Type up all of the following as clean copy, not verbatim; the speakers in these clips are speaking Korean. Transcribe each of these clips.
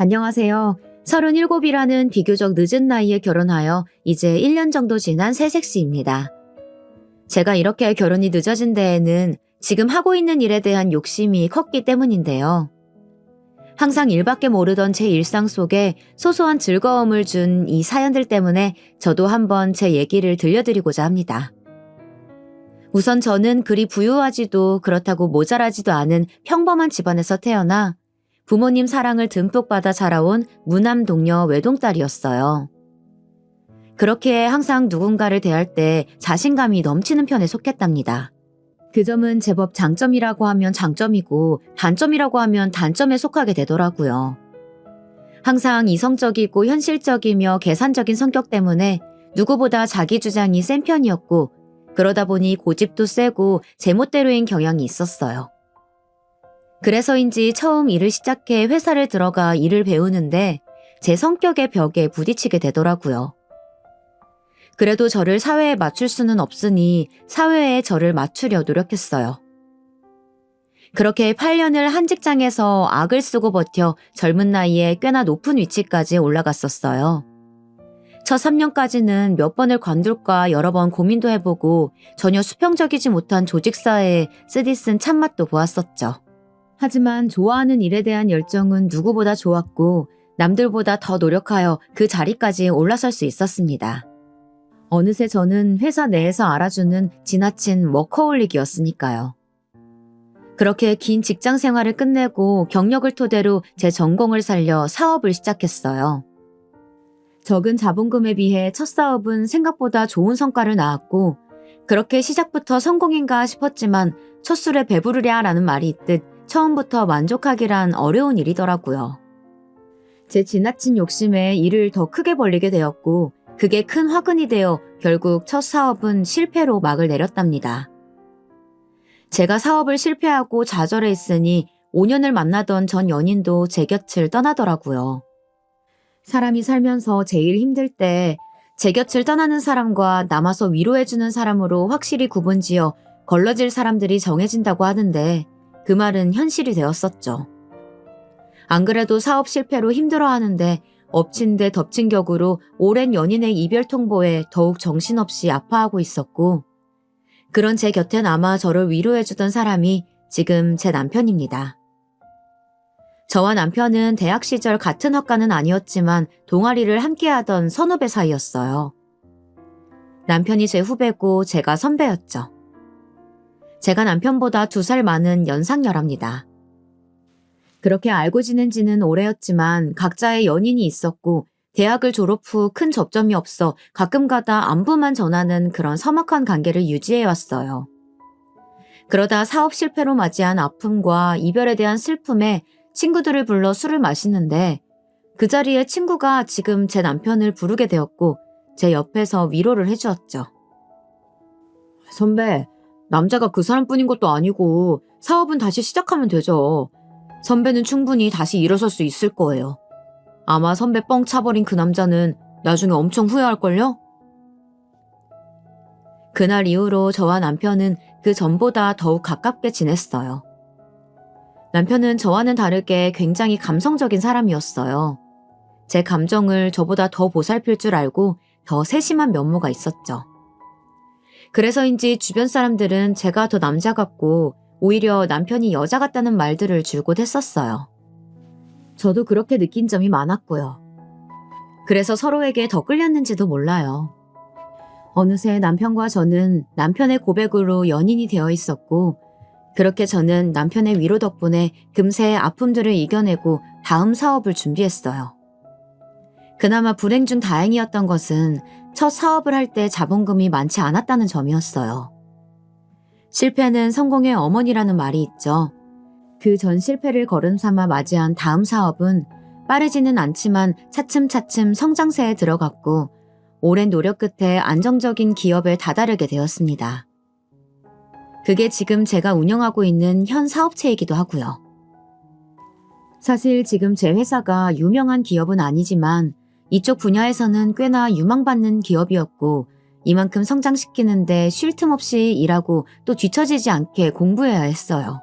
안녕하세요. 37이라는 비교적 늦은 나이에 결혼하여 이제 1년 정도 지난 새색시입니다. 제가 이렇게 결혼이 늦어진 데에는 지금 하고 있는 일에 대한 욕심이 컸기 때문인데요. 항상 일밖에 모르던 제 일상 속에 소소한 즐거움을 준 이 사연들 때문에 저도 한번 제 얘기를 들려드리고자 합니다. 우선 저는 그리 부유하지도 그렇다고 모자라지도 않은 평범한 집안에서 태어나 부모님 사랑을 듬뿍 받아 자라온 무남동녀 외동딸이었어요. 그렇게 항상 누군가를 대할 때 자신감이 넘치는 편에 속했답니다. 그 점은 제법 장점이라고 하면 장점이고 단점이라고 하면 단점에 속하게 되더라고요. 항상 이성적이고 현실적이며 계산적인 성격 때문에 누구보다 자기 주장이 센 편이었고 그러다 보니 고집도 세고 제멋대로인 경향이 있었어요. 그래서인지 처음 일을 시작해 회사를 들어가 일을 배우는데 제 성격의 벽에 부딪히게 되더라고요. 그래도 저를 사회에 맞출 수는 없으니 사회에 저를 맞추려 노력했어요. 그렇게 8년을 한 직장에서 악을 쓰고 버텨 젊은 나이에 꽤나 높은 위치까지 올라갔었어요. 첫 3년까지는 몇 번을 관둘까 여러 번 고민도 해보고 전혀 수평적이지 못한 조직사회에 쓰디쓴 참맛도 보았었죠. 하지만 좋아하는 일에 대한 열정은 누구보다 좋았고 남들보다 더 노력하여 그 자리까지 올라설 수 있었습니다. 어느새 저는 회사 내에서 알아주는 지나친 워커홀릭이었으니까요. 그렇게 긴 직장 생활을 끝내고 경력을 토대로 제 전공을 살려 사업을 시작했어요. 적은 자본금에 비해 첫 사업은 생각보다 좋은 성과를 낳았고 그렇게 시작부터 성공인가 싶었지만 첫 술에 배부르랴 라는 말이 있듯 처음부터 만족하기란 어려운 일이더라고요. 제 지나친 욕심에 일을 더 크게 벌리게 되었고 그게 큰 화근이 되어 결국 첫 사업은 실패로 막을 내렸답니다. 제가 사업을 실패하고 좌절해 있으니 5년을 만나던 전 연인도 제 곁을 떠나더라고요. 사람이 살면서 제일 힘들 때 제 곁을 떠나는 사람과 남아서 위로해주는 사람으로 확실히 구분지어 걸러질 사람들이 정해진다고 하는데 그 말은 현실이 되었었죠. 안 그래도 사업 실패로 힘들어하는데 엎친 데 덮친 격으로 오랜 연인의 이별 통보에 더욱 정신없이 아파하고 있었고 그런 제 곁에 남아 저를 위로해주던 사람이 지금 제 남편입니다. 저와 남편은 대학 시절 같은 학과는 아니었지만 동아리를 함께하던 선후배 사이였어요. 남편이 제 후배고 제가 선배였죠. 제가 남편보다 2살 많은 연상녀랍니다. 그렇게 알고 지낸 지는 오래였지만 각자의 연인이 있었고 대학을 졸업 후 큰 접점이 없어 가끔가다 안부만 전하는 그런 서먹한 관계를 유지해왔어요. 그러다 사업 실패로 맞이한 아픔과 이별에 대한 슬픔에 친구들을 불러 술을 마시는데 그 자리에 친구가 지금 제 남편을 부르게 되었고 제 옆에서 위로를 해주었죠. 선배, 남자가 그 사람뿐인 것도 아니고 사업은 다시 시작하면 되죠. 선배는 충분히 다시 일어설 수 있을 거예요. 아마 선배 뻥 차버린 그 남자는 나중에 엄청 후회할걸요? 그날 이후로 저와 남편은 그 전보다 더욱 가깝게 지냈어요. 남편은 저와는 다르게 굉장히 감성적인 사람이었어요. 제 감정을 저보다 더 보살필 줄 알고 더 세심한 면모가 있었죠. 그래서인지 주변 사람들은 제가 더 남자 같고 오히려 남편이 여자 같다는 말들을 줄곧 했었어요. 저도 그렇게 느낀 점이 많았고요. 그래서 서로에게 더 끌렸는지도 몰라요. 어느새 남편과 저는 남편의 고백으로 연인이 되어 있었고 그렇게 저는 남편의 위로 덕분에 금세 아픔들을 이겨내고 다음 사업을 준비했어요. 그나마 불행 중 다행이었던 것은 첫 사업을 할 때 자본금이 많지 않았다는 점이었어요. 실패는 성공의 어머니라는 말이 있죠. 그 전 실패를 거름 삼아 맞이한 다음 사업은 빠르지는 않지만 차츰차츰 성장세에 들어갔고 오랜 노력 끝에 안정적인 기업에 다다르게 되었습니다. 그게 지금 제가 운영하고 있는 현 사업체이기도 하고요. 사실 지금 제 회사가 유명한 기업은 아니지만 이쪽 분야에서는 꽤나 유망받는 기업이었고 이만큼 성장시키는데 쉴 틈 없이 일하고 또 뒤처지지 않게 공부해야 했어요.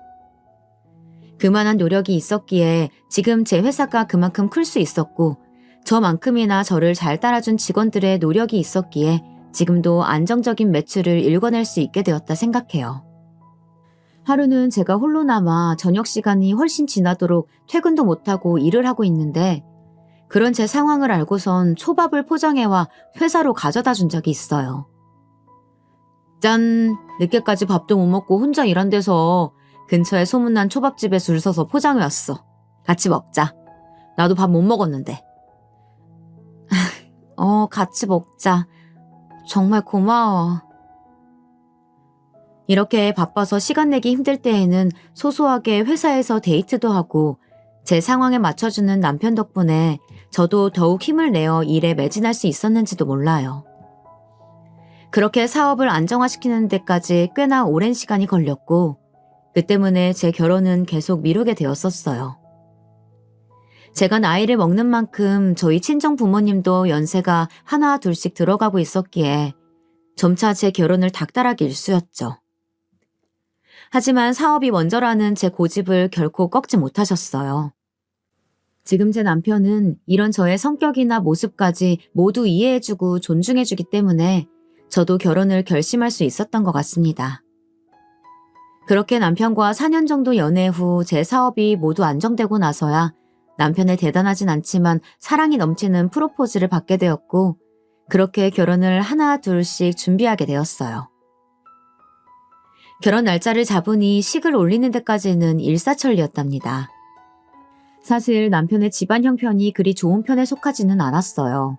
그만한 노력이 있었기에 지금 제 회사가 그만큼 클 수 있었고 저만큼이나 저를 잘 따라준 직원들의 노력이 있었기에 지금도 안정적인 매출을 일궈낼 수 있게 되었다 생각해요. 하루는 제가 홀로 남아 저녁 시간이 훨씬 지나도록 퇴근도 못하고 일을 하고 있는데 그런 제 상황을 알고선 초밥을 포장해와 회사로 가져다 준 적이 있어요. 짠! 늦게까지 밥도 못 먹고 혼자 일한 데서 근처에 소문난 초밥집에 줄 서서 포장해 왔어. 같이 먹자. 나도 밥 못 먹었는데. 같이 먹자. 정말 고마워. 이렇게 바빠서 시간 내기 힘들 때에는 소소하게 회사에서 데이트도 하고 제 상황에 맞춰주는 남편 덕분에 저도 더욱 힘을 내어 일에 매진할 수 있었는지도 몰라요. 그렇게 사업을 안정화시키는 데까지 꽤나 오랜 시간이 걸렸고 그 때문에 제 결혼은 계속 미루게 되었었어요. 제가 나이를 먹는 만큼 저희 친정 부모님도 연세가 하나 둘씩 들어가고 있었기에 점차 제 결혼을 닥달하기 일쑤였죠. 하지만 사업이 먼저라는 제 고집을 결코 꺾지 못하셨어요. 지금 제 남편은 이런 저의 성격이나 모습까지 모두 이해해주고 존중해주기 때문에 저도 결혼을 결심할 수 있었던 것 같습니다. 그렇게 남편과 4년 정도 연애 후 제 사업이 모두 안정되고 나서야 남편의 대단하진 않지만 사랑이 넘치는 프로포즈를 받게 되었고 그렇게 결혼을 하나 둘씩 준비하게 되었어요. 결혼 날짜를 잡으니 식을 올리는 데까지는 일사천리였답니다. 사실 남편의 집안 형편이 그리 좋은 편에 속하지는 않았어요.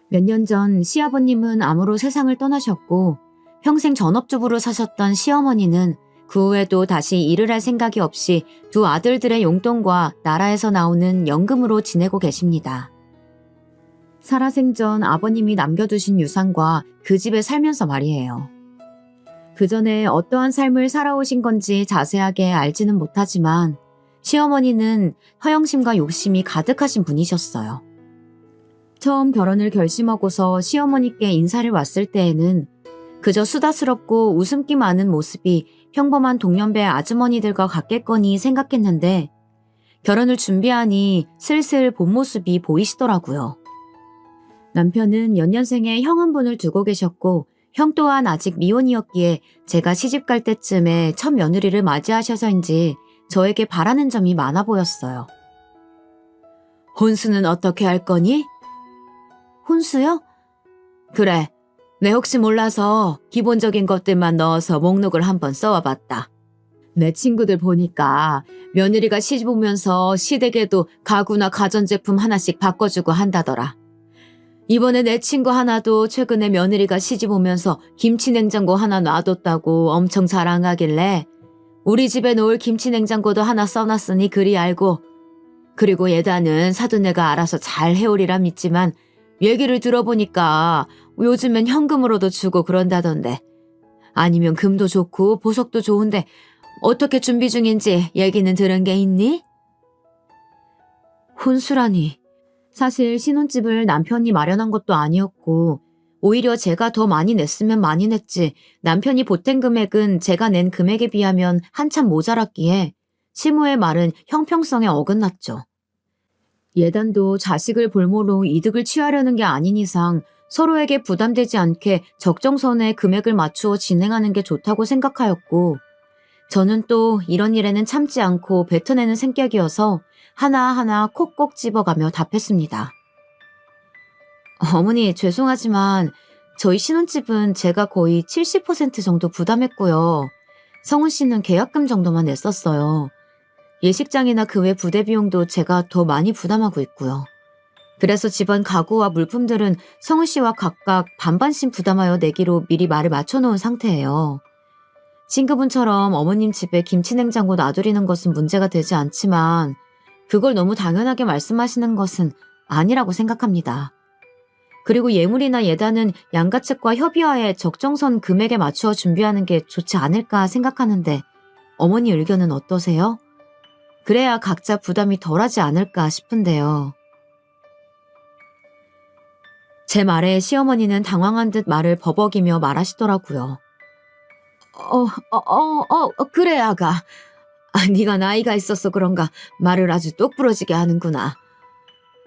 몇 년 전 시아버님은 암으로 세상을 떠나셨고 평생 전업주부로 사셨던 시어머니는 그 후에도 다시 일을 할 생각이 없이 두 아들들의 용돈과 나라에서 나오는 연금으로 지내고 계십니다. 살아생전 아버님이 남겨두신 유산과 그 집에 살면서 말이에요. 그 전에 어떠한 삶을 살아오신 건지 자세하게 알지는 못하지만 시어머니는 허영심과 욕심이 가득하신 분이셨어요. 처음 결혼을 결심하고서 시어머니께 인사를 왔을 때에는 그저 수다스럽고 웃음기 많은 모습이 평범한 동년배 아주머니들과 같겠거니 생각했는데 결혼을 준비하니 슬슬 본 모습이 보이시더라고요. 남편은 연년생에 형 한 분을 두고 계셨고 형 또한 아직 미혼이었기에 제가 시집 갈 때쯤에 첫 며느리를 맞이하셔서인지 저에게 바라는 점이 많아 보였어요. 혼수는 어떻게 할 거니? 혼수요? 그래, 내 혹시 몰라서 기본적인 것들만 넣어서 목록을 한번 써와봤다. 내 친구들 보니까 며느리가 시집 오면서 시댁에도 가구나 가전제품 하나씩 바꿔주고 한다더라. 이번에 내 친구 하나도 최근에 며느리가 시집 오면서 김치냉장고 하나 놔뒀다고 엄청 자랑하길래 우리 집에 놓을 김치냉장고도 하나 써놨으니 그리 알고 그리고 예단은 사돈네가 알아서 잘 해오리라 믿지만 얘기를 들어보니까 요즘엔 현금으로도 주고 그런다던데 아니면 금도 좋고 보석도 좋은데 어떻게 준비 중인지 얘기는 들은 게 있니? 혼수라니. 사실 신혼집을 남편이 마련한 것도 아니었고 오히려 제가 더 많이 냈으면 많이 냈지 남편이 보탠 금액은 제가 낸 금액에 비하면 한참 모자랐기에 시모의 말은 형평성에 어긋났죠. 예단도 자식을 볼모로 이득을 취하려는 게 아닌 이상 서로에게 부담되지 않게 적정선에 금액을 맞추어 진행하는 게 좋다고 생각하였고 저는 또 이런 일에는 참지 않고 뱉어내는 성격이어서 하나하나 콕콕 집어가며 답했습니다. 어머니 죄송하지만 저희 신혼집은 제가 거의 70% 정도 부담했고요. 성훈 씨는 계약금 정도만 냈었어요. 예식장이나 그 외 부대 비용도 제가 더 많이 부담하고 있고요. 그래서 집안 가구와 물품들은 성훈 씨와 각각 반반씩 부담하여 내기로 미리 말을 맞춰놓은 상태예요. 친구분처럼 어머님 집에 김치냉장고 놔두리는 것은 문제가 되지 않지만 그걸 너무 당연하게 말씀하시는 것은 아니라고 생각합니다. 그리고 예물이나 예단은 양가 측과 협의하에 적정선 금액에 맞추어 준비하는 게 좋지 않을까 생각하는데 어머니 의견은 어떠세요? 그래야 각자 부담이 덜하지 않을까 싶은데요. 제 말에 시어머니는 당황한 듯 말을 버벅이며 말하시더라고요. 그래 아가. 네가 나이가 있어서 그런가 말을 아주 똑부러지게 하는구나.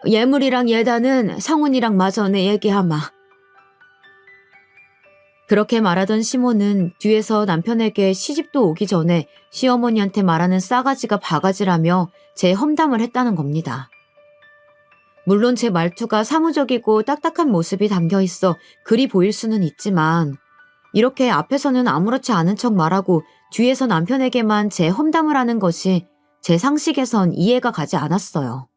예물이랑 예단은 성훈이랑 마저 내 얘기하마. 그렇게 말하던 시모는 뒤에서 남편에게 시집도 오기 전에 시어머니한테 말하는 싸가지가 바가지라며 제 험담을 했다는 겁니다. 물론 제 말투가 사무적이고 딱딱한 모습이 담겨 있어 그리 보일 수는 있지만 이렇게 앞에서는 아무렇지 않은 척 말하고 뒤에서 남편에게만 제 험담을 하는 것이 제 상식에선 이해가 가지 않았어요.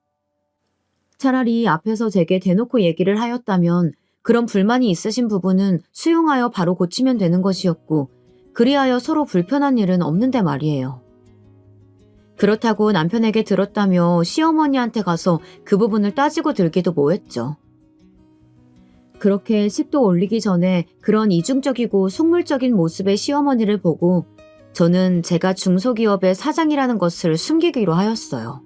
차라리 앞에서 제게 대놓고 얘기를 하였다면 그런 불만이 있으신 부분은 수용하여 바로 고치면 되는 것이었고 그리하여 서로 불편한 일은 없는데 말이에요. 그렇다고 남편에게 들었다며 시어머니한테 가서 그 부분을 따지고 들기도 뭐했죠. 그렇게 식도 올리기 전에 그런 이중적이고 속물적인 모습의 시어머니를 보고 저는 제가 중소기업의 사장이라는 것을 숨기기로 하였어요.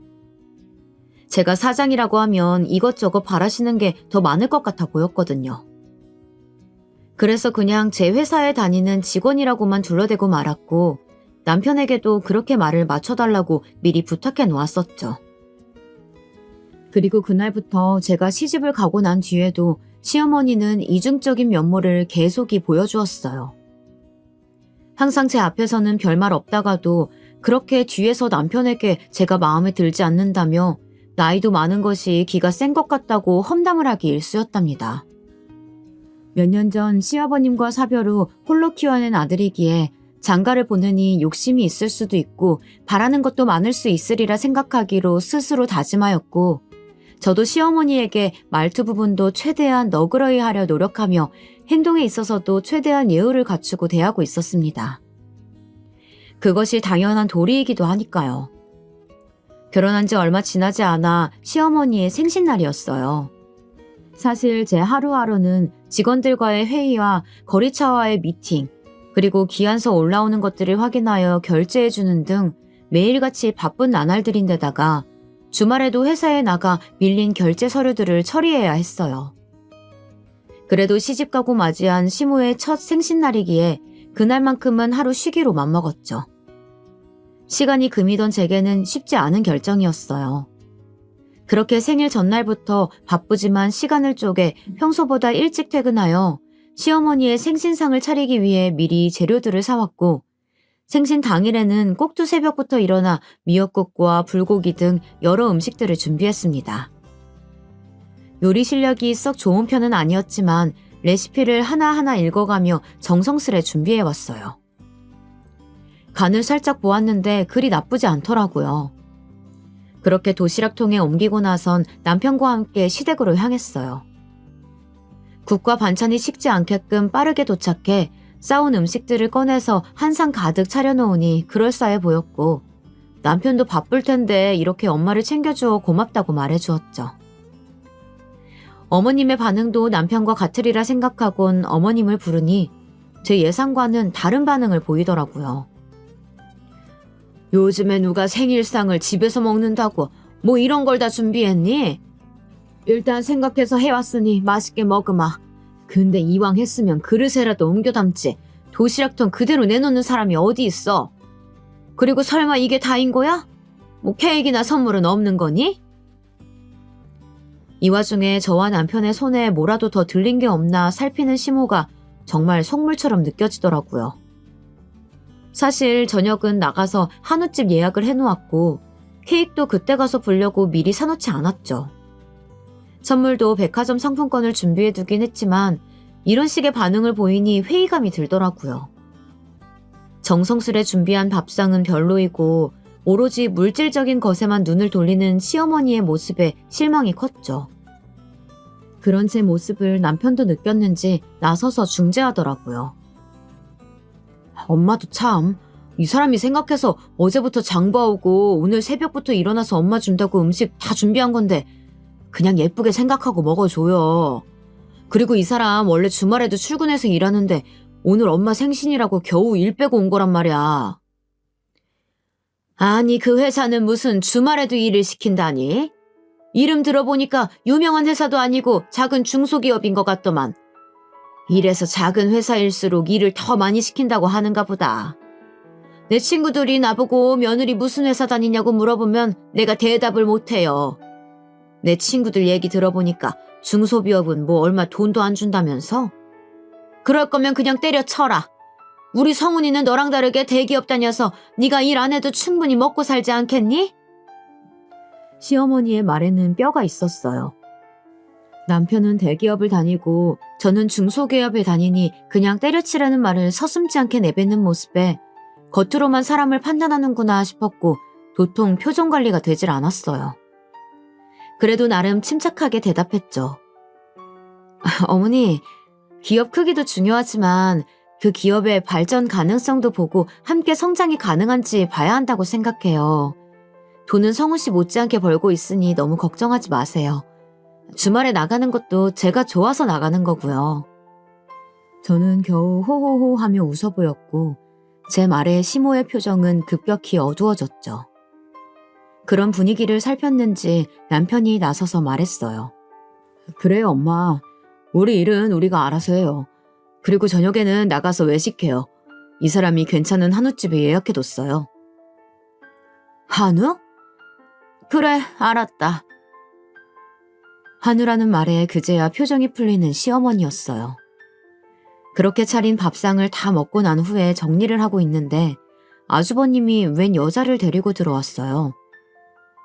제가 사장이라고 하면 이것저것 바라시는 게 더 많을 것 같아 보였거든요. 그래서 그냥 제 회사에 다니는 직원이라고만 둘러대고 말았고 남편에게도 그렇게 말을 맞춰달라고 미리 부탁해 놓았었죠. 그리고 그날부터 제가 시집을 가고 난 뒤에도 시어머니는 이중적인 면모를 계속이 보여주었어요. 항상 제 앞에서는 별말 없다가도 그렇게 뒤에서 남편에게 제가 마음에 들지 않는다며 나이도 많은 것이 기가 센 것 같다고 험담을 하기 일쑤였답니다. 몇 년 전 시아버님과 사별 후 홀로 키워낸 아들이기에 장가를 보느니 욕심이 있을 수도 있고 바라는 것도 많을 수 있으리라 생각하기로 스스로 다짐하였고 저도 시어머니에게 말투 부분도 최대한 너그러이 하려 노력하며 행동에 있어서도 최대한 예의를 갖추고 대하고 있었습니다. 그것이 당연한 도리이기도 하니까요. 결혼한 지 얼마 지나지 않아 시어머니의 생신날이었어요. 사실 제 하루하루는 직원들과의 회의와 거리차와의 미팅, 그리고 기한서 올라오는 것들을 확인하여 결제해주는 등 매일같이 바쁜 나날들인데다가 주말에도 회사에 나가 밀린 결제 서류들을 처리해야 했어요. 그래도 시집가고 맞이한 시모의 첫 생신날이기에 그날만큼은 하루 쉬기로 맘먹었죠. 시간이 금이던 제게는 쉽지 않은 결정이었어요. 그렇게 생일 전날부터 바쁘지만 시간을 쪼개 평소보다 일찍 퇴근하여 시어머니의 생신상을 차리기 위해 미리 재료들을 사왔고 생신 당일에는 꼭두 새벽부터 일어나 미역국과 불고기 등 여러 음식들을 준비했습니다. 요리 실력이 썩 좋은 편은 아니었지만 레시피를 하나하나 읽어가며 정성스레 준비해왔어요. 간을 살짝 보았는데 그리 나쁘지 않더라고요. 그렇게 도시락통에 옮기고 나선 남편과 함께 시댁으로 향했어요. 국과 반찬이 식지 않게끔 빠르게 도착해 싸운 음식들을 꺼내서 한 상 가득 차려놓으니 그럴싸해 보였고 남편도 바쁠 텐데 이렇게 엄마를 챙겨주어 고맙다고 말해주었죠. 어머님의 반응도 남편과 같으리라 생각하곤 어머님을 부르니 제 예상과는 다른 반응을 보이더라고요. 요즘에 누가 생일상을 집에서 먹는다고 뭐 이런 걸 다 준비했니? 일단 생각해서 해왔으니 맛있게 먹으마. 근데 이왕 했으면 그릇에라도 옮겨 담지. 도시락통 그대로 내놓는 사람이 어디 있어? 그리고 설마 이게 다인 거야? 뭐 케이크나 선물은 없는 거니? 이 와중에 저와 남편의 손에 뭐라도 더 들린 게 없나 살피는 시모가 정말 속물처럼 느껴지더라고요. 사실 저녁은 나가서 한우집 예약을 해놓았고 케이크도 그때 가서 보려고 미리 사놓지 않았죠. 선물도 백화점 상품권을 준비해두긴 했지만 이런 식의 반응을 보이니 회의감이 들더라고요. 정성스레 준비한 밥상은 별로이고 오로지 물질적인 것에만 눈을 돌리는 시어머니의 모습에 실망이 컸죠. 그런 제 모습을 남편도 느꼈는지 나서서 중재하더라고요. 엄마도 참, 이 사람이 생각해서 어제부터 장 봐오고 오늘 새벽부터 일어나서 엄마 준다고 음식 다 준비한 건데 그냥 예쁘게 생각하고 먹어줘요. 그리고 이 사람 원래 주말에도 출근해서 일하는데 오늘 엄마 생신이라고 겨우 일 빼고 온 거란 말이야. 아니 그 회사는 무슨 주말에도 일을 시킨다니? 이름 들어보니까 유명한 회사도 아니고 작은 중소기업인 것 같더만. 이래서 작은 회사일수록 일을 더 많이 시킨다고 하는가 보다. 내 친구들이 나보고 며느리 무슨 회사 다니냐고 물어보면 내가 대답을 못해요. 내 친구들 얘기 들어보니까 중소기업은 뭐 얼마 돈도 안 준다면서? 그럴 거면 그냥 때려쳐라. 우리 성훈이는 너랑 다르게 대기업 다녀서 네가 일 안 해도 충분히 먹고 살지 않겠니? 시어머니의 말에는 뼈가 있었어요. 남편은 대기업을 다니고 저는 중소기업에 다니니 그냥 때려치라는 말을 서슴지 않게 내뱉는 모습에 겉으로만 사람을 판단하는구나 싶었고 도통 표정 관리가 되질 않았어요. 그래도 나름 침착하게 대답했죠. 어머니, 기업 크기도 중요하지만 그 기업의 발전 가능성도 보고 함께 성장이 가능한지 봐야 한다고 생각해요. 돈은 성훈 씨 못지않게 벌고 있으니 너무 걱정하지 마세요. 주말에 나가는 것도 제가 좋아서 나가는 거고요. 저는 겨우 호호호 하며 웃어 보였고 제 말에 시모의 표정은 급격히 어두워졌죠. 그런 분위기를 살폈는지 남편이 나서서 말했어요. 그래요, 엄마. 우리 일은 우리가 알아서 해요. 그리고 저녁에는 나가서 외식해요. 이 사람이 괜찮은 한우집에 예약해뒀어요. 한우? 그래, 알았다. 한우라는 말에 그제야 표정이 풀리는 시어머니였어요. 그렇게 차린 밥상을 다 먹고 난 후에 정리를 하고 있는데 아주버님이 웬 여자를 데리고 들어왔어요.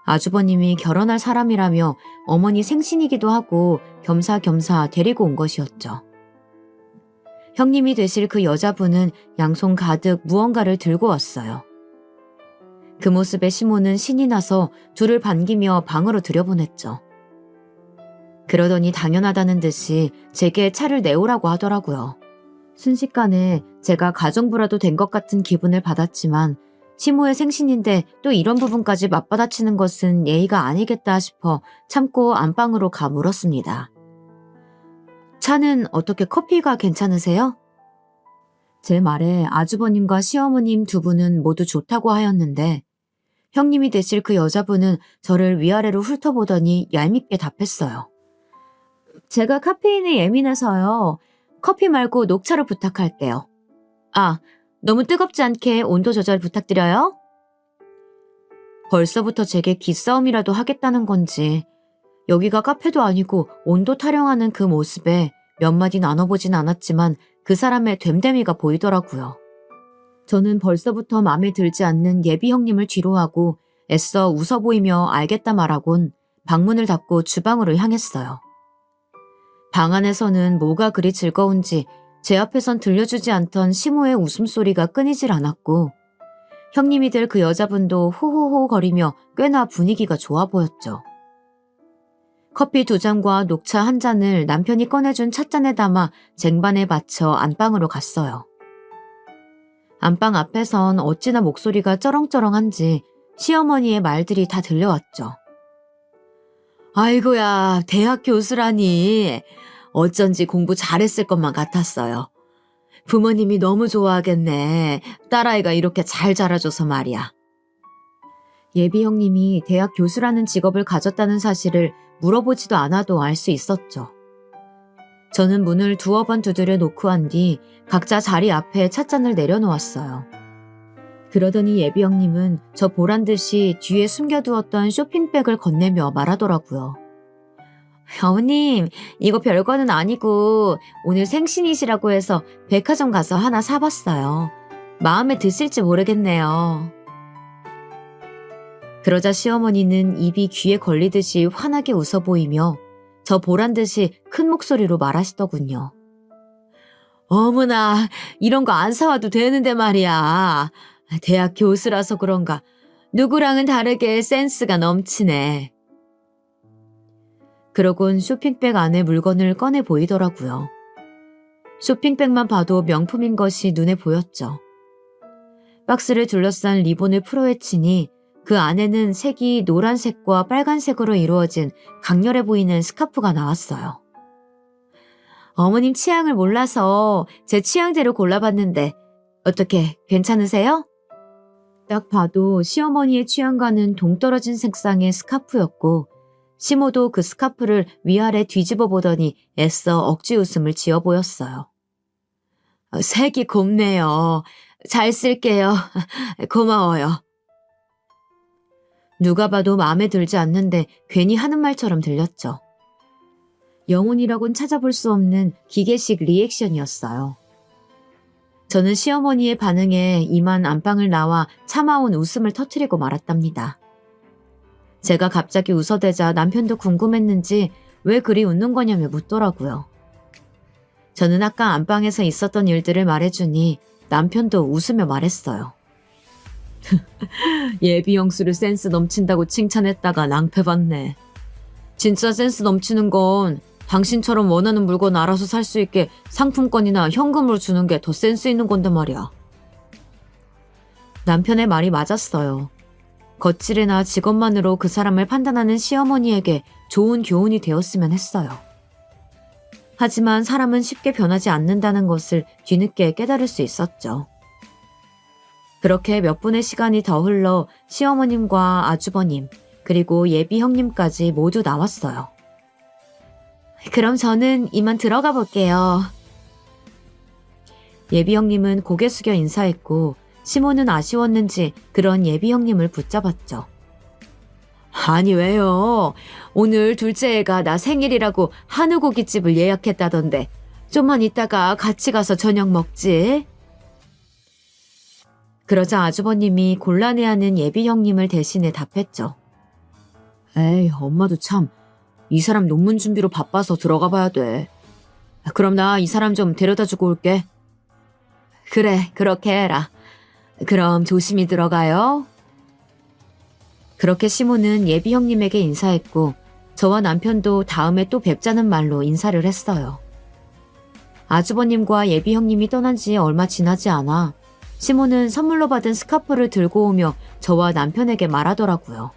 아주버님이 결혼할 사람이라며 어머니 생신이기도 하고 겸사겸사 데리고 온 것이었죠. 형님이 되실 그 여자분은 양손 가득 무언가를 들고 왔어요. 그 모습에 시모는 신이 나서 둘을 반기며 방으로 들여보냈죠. 그러더니 당연하다는 듯이 제게 차를 내오라고 하더라고요. 순식간에 제가 가정부라도 된 것 같은 기분을 받았지만 시모의 생신인데 또 이런 부분까지 맞받아치는 것은 예의가 아니겠다 싶어 참고 안방으로 가 물었습니다. 차는 어떻게 커피가 괜찮으세요? 제 말에 아주버님과 시어머님 두 분은 모두 좋다고 하였는데 형님이 되실 그 여자분은 저를 위아래로 훑어보더니 얄밉게 답했어요. 제가 카페인에 예민해서요. 커피 말고 녹차로 부탁할게요. 아, 너무 뜨겁지 않게 온도 조절 부탁드려요. 벌써부터 제게 기싸움이라도 하겠다는 건지 여기가 카페도 아니고 온도 타령하는 그 모습에 몇 마디 나눠보진 않았지만 그 사람의 됨됨이가 보이더라고요. 저는 벌써부터 마음에 들지 않는 예비 형님을 뒤로하고 애써 웃어 보이며 알겠다 말하곤 방문을 닫고 주방으로 향했어요. 방 안에서는 뭐가 그리 즐거운지 제 앞에선 들려주지 않던 시모의 웃음소리가 끊이질 않았고 형님이 될 그 여자분도 호호호 거리며 꽤나 분위기가 좋아 보였죠. 커피 2잔과 녹차 1잔을 남편이 꺼내준 찻잔에 담아 쟁반에 받쳐 안방으로 갔어요. 안방 앞에선 어찌나 목소리가 쩌렁쩌렁한지 시어머니의 말들이 다 들려왔죠. 아이고야, 대학 교수라니. 어쩐지 공부 잘했을 것만 같았어요. 부모님이 너무 좋아하겠네. 딸아이가 이렇게 잘 자라줘서 말이야. 예비 형님이 대학 교수라는 직업을 가졌다는 사실을 물어보지도 않아도 알 수 있었죠. 저는 문을 2번 두드려 놓고 한 뒤 각자 자리 앞에 찻잔을 내려놓았어요. 그러더니 예비 형님은 저 보란 듯이 뒤에 숨겨두었던 쇼핑백을 건네며 말하더라고요. 어머님, 이거 별거는 아니고 오늘 생신이시라고 해서 백화점 가서 하나 사봤어요. 마음에 드실지 모르겠네요. 그러자 시어머니는 입이 귀에 걸리듯이 환하게 웃어 보이며 저 보란 듯이 큰 목소리로 말하시더군요. 어머나, 이런 거 안 사와도 되는데 말이야. 대학 교수라서 그런가 누구랑은 다르게 센스가 넘치네. 그러곤 쇼핑백 안에 물건을 꺼내 보이더라고요. 쇼핑백만 봐도 명품인 것이 눈에 보였죠. 박스를 둘러싼 리본을 풀어헤치니 그 안에는 색이 노란색과 빨간색으로 이루어진 강렬해 보이는 스카프가 나왔어요. 어머님 취향을 몰라서 제 취향대로 골라봤는데 어떻게 괜찮으세요? 딱 봐도 시어머니의 취향과는 동떨어진 색상의 스카프였고 시모도 그 스카프를 위아래 뒤집어 보더니 애써 억지 웃음을 지어 보였어요. 색이 곱네요. 잘 쓸게요. 고마워요. 누가 봐도 마음에 들지 않는데 괜히 하는 말처럼 들렸죠. 영혼이라곤 찾아볼 수 없는 기계식 리액션이었어요. 저는 시어머니의 반응에 이만 안방을 나와 참아온 웃음을 터뜨리고 말았답니다. 제가 갑자기 웃어대자 남편도 궁금했는지 왜 그리 웃는 거냐며 묻더라고요. 저는 아까 안방에서 있었던 일들을 말해주니 남편도 웃으며 말했어요. 예비 형수를 센스 넘친다고 칭찬했다가 낭패봤네. 진짜 센스 넘치는 건 당신처럼 원하는 물건 알아서 살 수 있게 상품권이나 현금으로 주는 게 더 센스 있는 건데 말이야. 남편의 말이 맞았어요. 거칠이나 직업만으로 그 사람을 판단하는 시어머니에게 좋은 교훈이 되었으면 했어요. 하지만 사람은 쉽게 변하지 않는다는 것을 뒤늦게 깨달을 수 있었죠. 그렇게 몇 분의 시간이 더 흘러 시어머님과 아주버님, 그리고 예비 형님까지 모두 나왔어요. 그럼 저는 이만 들어가 볼게요. 예비 형님은 고개 숙여 인사했고 시모는 아쉬웠는지 그런 예비 형님을 붙잡았죠. 아니 왜요? 오늘 둘째 애가 나 생일이라고 한우고깃집을 예약했다던데 좀만 있다가 같이 가서 저녁 먹지? 그러자 아주버님이 곤란해하는 예비 형님을 대신해 답했죠. 에이, 엄마도 참 이 사람 논문 준비로 바빠서 들어가 봐야 돼. 그럼 나 이 사람 좀 데려다 주고 올게. 그래, 그렇게 해라. 그럼 조심히 들어가요. 그렇게 시모는 예비 형님에게 인사했고 저와 남편도 다음에 또 뵙자는 말로 인사를 했어요. 아주버님과 예비 형님이 떠난 지 얼마 지나지 않아 시모는 선물로 받은 스카프를 들고 오며 저와 남편에게 말하더라고요.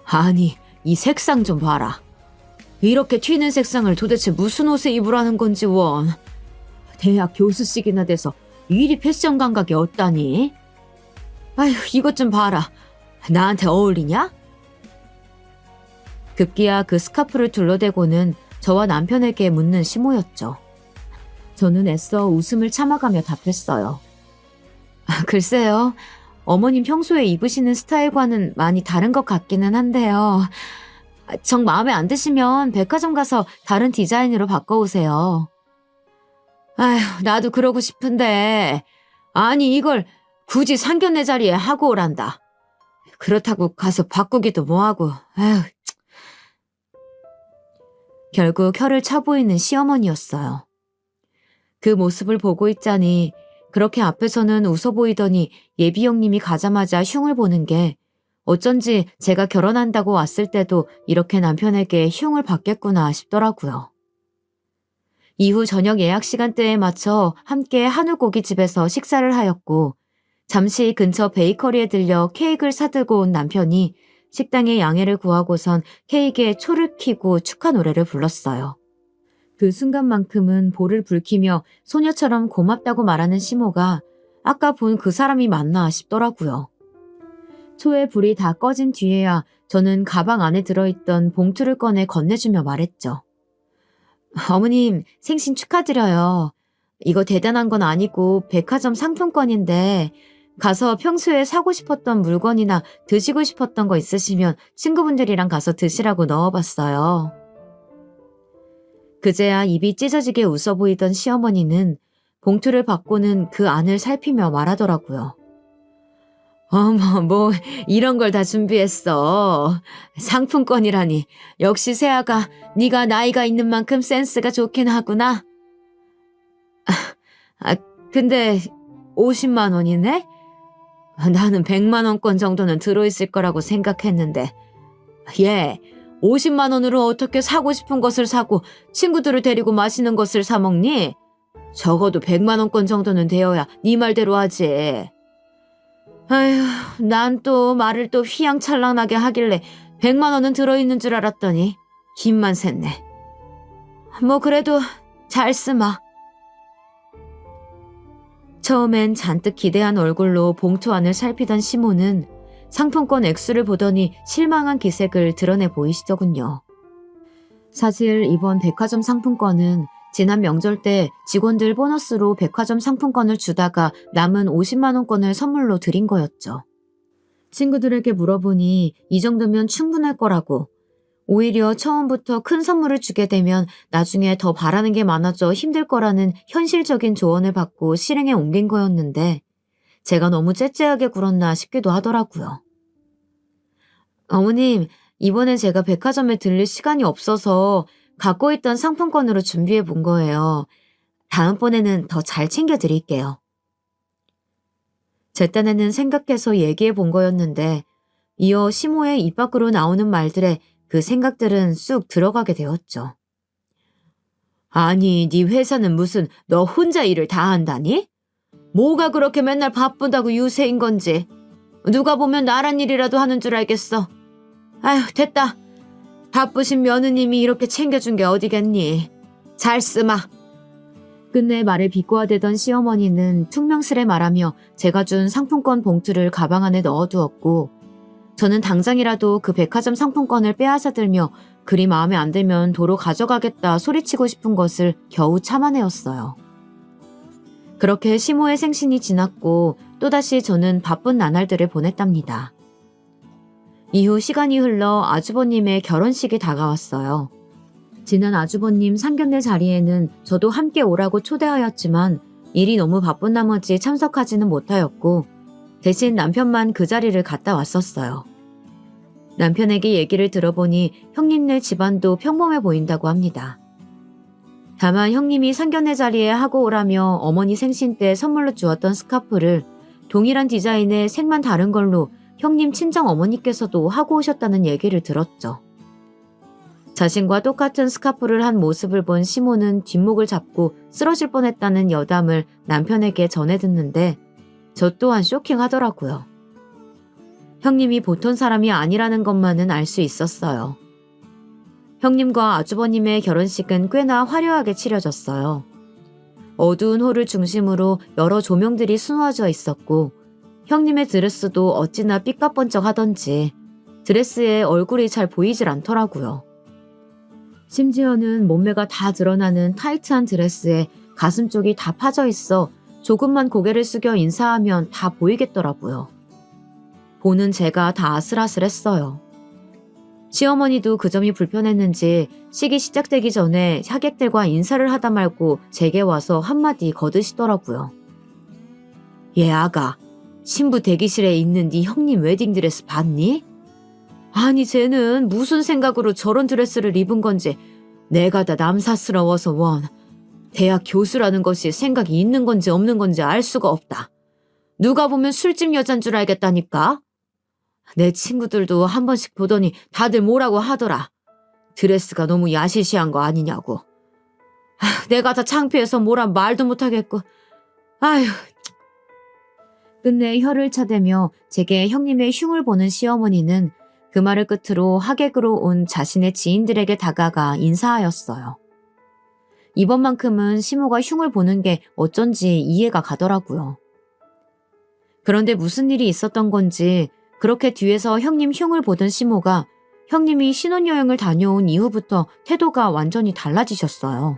아니, 이 색상 좀 봐라. 이렇게 튀는 색상을 도대체 무슨 옷에 입으라는 건지 원. 대학 교수식이나 돼서 이리 패션 감각이 없다니. 아휴, 이것 좀 봐라. 나한테 어울리냐? 급기야 그 스카프를 둘러대고는 저와 남편에게 묻는 시모였죠. 저는 애써 웃음을 참아가며 답했어요. 글쎄요. 어머님 평소에 입으시는 스타일과는 많이 다른 것 같기는 한데요. 정 마음에 안 드시면 백화점 가서 다른 디자인으로 바꿔오세요. 아휴, 나도 그러고 싶은데 아니 이걸 굳이 상견례 자리에 하고 오란다. 그렇다고 가서 바꾸기도 뭐하고. 아휴. 결국 혀를 차보이는 시어머니였어요. 그 모습을 보고 있자니 그렇게 앞에서는 웃어 보이더니 예비 형님이 가자마자 흉을 보는 게 어쩐지 제가 결혼한다고 왔을 때도 이렇게 남편에게 흉을 받겠구나 싶더라고요. 이후 저녁 예약 시간대에 맞춰 함께 한우고기집에서 식사를 하였고 잠시 근처 베이커리에 들려 케이크를 사들고 온 남편이 식당에 양해를 구하고선 케이크에 초를 켜고 축하 노래를 불렀어요. 그 순간만큼은 볼을 붉히며 소녀처럼 고맙다고 말하는 시모가 아까 본 그 사람이 맞나 싶더라고요. 초의 불이 다 꺼진 뒤에야 저는 가방 안에 들어있던 봉투를 꺼내 건네주며 말했죠. 어머님, 생신 축하드려요. 이거 대단한 건 아니고 백화점 상품권인데 가서 평소에 사고 싶었던 물건이나 드시고 싶었던 거 있으시면 친구분들이랑 가서 드시라고 넣어봤어요. 그제야 입이 찢어지게 웃어 보이던 시어머니는 봉투를 받고는 그 안을 살피며 말하더라고요. 어머, 뭐 이런 걸 다 준비했어. 상품권이라니. 역시 세아가 네가 나이가 있는 만큼 센스가 좋긴 하구나. 근데 50만 원이네? 나는 100만 원권 정도는 들어있을 거라고 생각했는데. 얘 50만 원으로 어떻게 사고 싶은 것을 사고 친구들을 데리고 맛있는 것을 사 먹니? 적어도 100만 원권 정도는 되어야 네 말대로 하지. 아휴, 난 또 말을 또 휘황찬란하게 하길래 100만 원은 들어있는 줄 알았더니 힘만 샜네. 뭐 그래도 잘 쓰마. 처음엔 잔뜩 기대한 얼굴로 봉투 안을 살피던 시모는 상품권 액수를 보더니 실망한 기색을 드러내 보이시더군요. 사실 이번 백화점 상품권은 지난 명절 때 직원들 보너스로 백화점 상품권을 주다가 남은 50만 원권을 선물로 드린 거였죠. 친구들에게 물어보니 이 정도면 충분할 거라고. 오히려 처음부터 큰 선물을 주게 되면 나중에 더 바라는 게 많아져 힘들 거라는 현실적인 조언을 받고 실행에 옮긴 거였는데 제가 너무 째째하게 굴었나 싶기도 하더라고요. 어머님, 이번에 제가 백화점에 들릴 시간이 없어서 갖고 있던 상품권으로 준비해 본 거예요. 다음번에는 더 잘 챙겨 드릴게요. 제 딴에는 생각해서 얘기해 본 거였는데 이어 시모의 입 밖으로 나오는 말들에 그 생각들은 쑥 들어가게 되었죠. 아니, 네 회사는 무슨 너 혼자 일을 다 한다니? 뭐가 그렇게 맨날 바쁘다고 유세인 건지. 누가 보면 나란 일이라도 하는 줄 알겠어. 아휴, 됐다. 바쁘신 며느님이 이렇게 챙겨준 게 어디겠니. 잘 쓰마. 끝내 말을 비꼬아대던 시어머니는 퉁명스레 말하며 제가 준 상품권 봉투를 가방 안에 넣어두었고 저는 당장이라도 그 백화점 상품권을 빼앗아 들며 그리 마음에 안 들면 도로 가져가겠다 소리치고 싶은 것을 겨우 참아내었어요. 그렇게 시모의 생신이 지났고 또다시 저는 바쁜 나날들을 보냈답니다. 이후 시간이 흘러 아주버님의 결혼식이 다가왔어요. 지난 아주버님 상견례 자리에는 저도 함께 오라고 초대하였지만 일이 너무 바쁜 나머지 참석하지는 못하였고 대신 남편만 그 자리를 갔다 왔었어요. 남편에게 얘기를 들어보니 형님네 집안도 평범해 보인다고 합니다. 다만 형님이 상견례 자리에 하고 오라며 어머니 생신 때 선물로 주었던 스카프를 동일한 디자인의 색만 다른 걸로 형님 친정 어머니께서도 하고 오셨다는 얘기를 들었죠. 자신과 똑같은 스카프를 한 모습을 본 시모는 뒷목을 잡고 쓰러질 뻔했다는 여담을 남편에게 전해 듣는데 저 또한 쇼킹하더라고요. 형님이 보통 사람이 아니라는 것만은 알 수 있었어요. 형님과 아주버님의 결혼식은 꽤나 화려하게 치러졌어요. 어두운 홀을 중심으로 여러 조명들이 수놓아져 있었고 형님의 드레스도 어찌나 삐까뻔쩍하던지 드레스에 얼굴이 잘 보이질 않더라고요. 심지어는 몸매가 다 드러나는 타이트한 드레스에 가슴 쪽이 다 파져 있어 조금만 고개를 숙여 인사하면 다 보이겠더라고요. 보는 제가 다 아슬아슬했어요. 시어머니도 그 점이 불편했는지 식이 시작되기 전에 하객들과 인사를 하다 말고 제게 와서 한마디 거드시더라고요. 얘 아가, 신부 대기실에 있는 네 형님 웨딩드레스 봤니? 아니 쟤는 무슨 생각으로 저런 드레스를 입은 건지 내가 다 남사스러워서 원. 대학 교수라는 것이 생각이 있는 건지 없는 건지 알 수가 없다. 누가 보면 술집 여잔 줄 알겠다니까. 내 친구들도 한 번씩 보더니 다들 뭐라고 하더라. 드레스가 너무 야시시한 거 아니냐고. 내가 다 창피해서 뭐라 말도 못하겠고. 아휴. 끝내 혀를 차대며 제게 형님의 흉을 보는 시어머니는 그 말을 끝으로 하객으로 온 자신의 지인들에게 다가가 인사하였어요. 이번만큼은 시모가 흉을 보는 게 어쩐지 이해가 가더라고요. 그런데 무슨 일이 있었던 건지 그렇게 뒤에서 형님 흉을 보던 시모가 형님이 신혼여행을 다녀온 이후부터 태도가 완전히 달라지셨어요.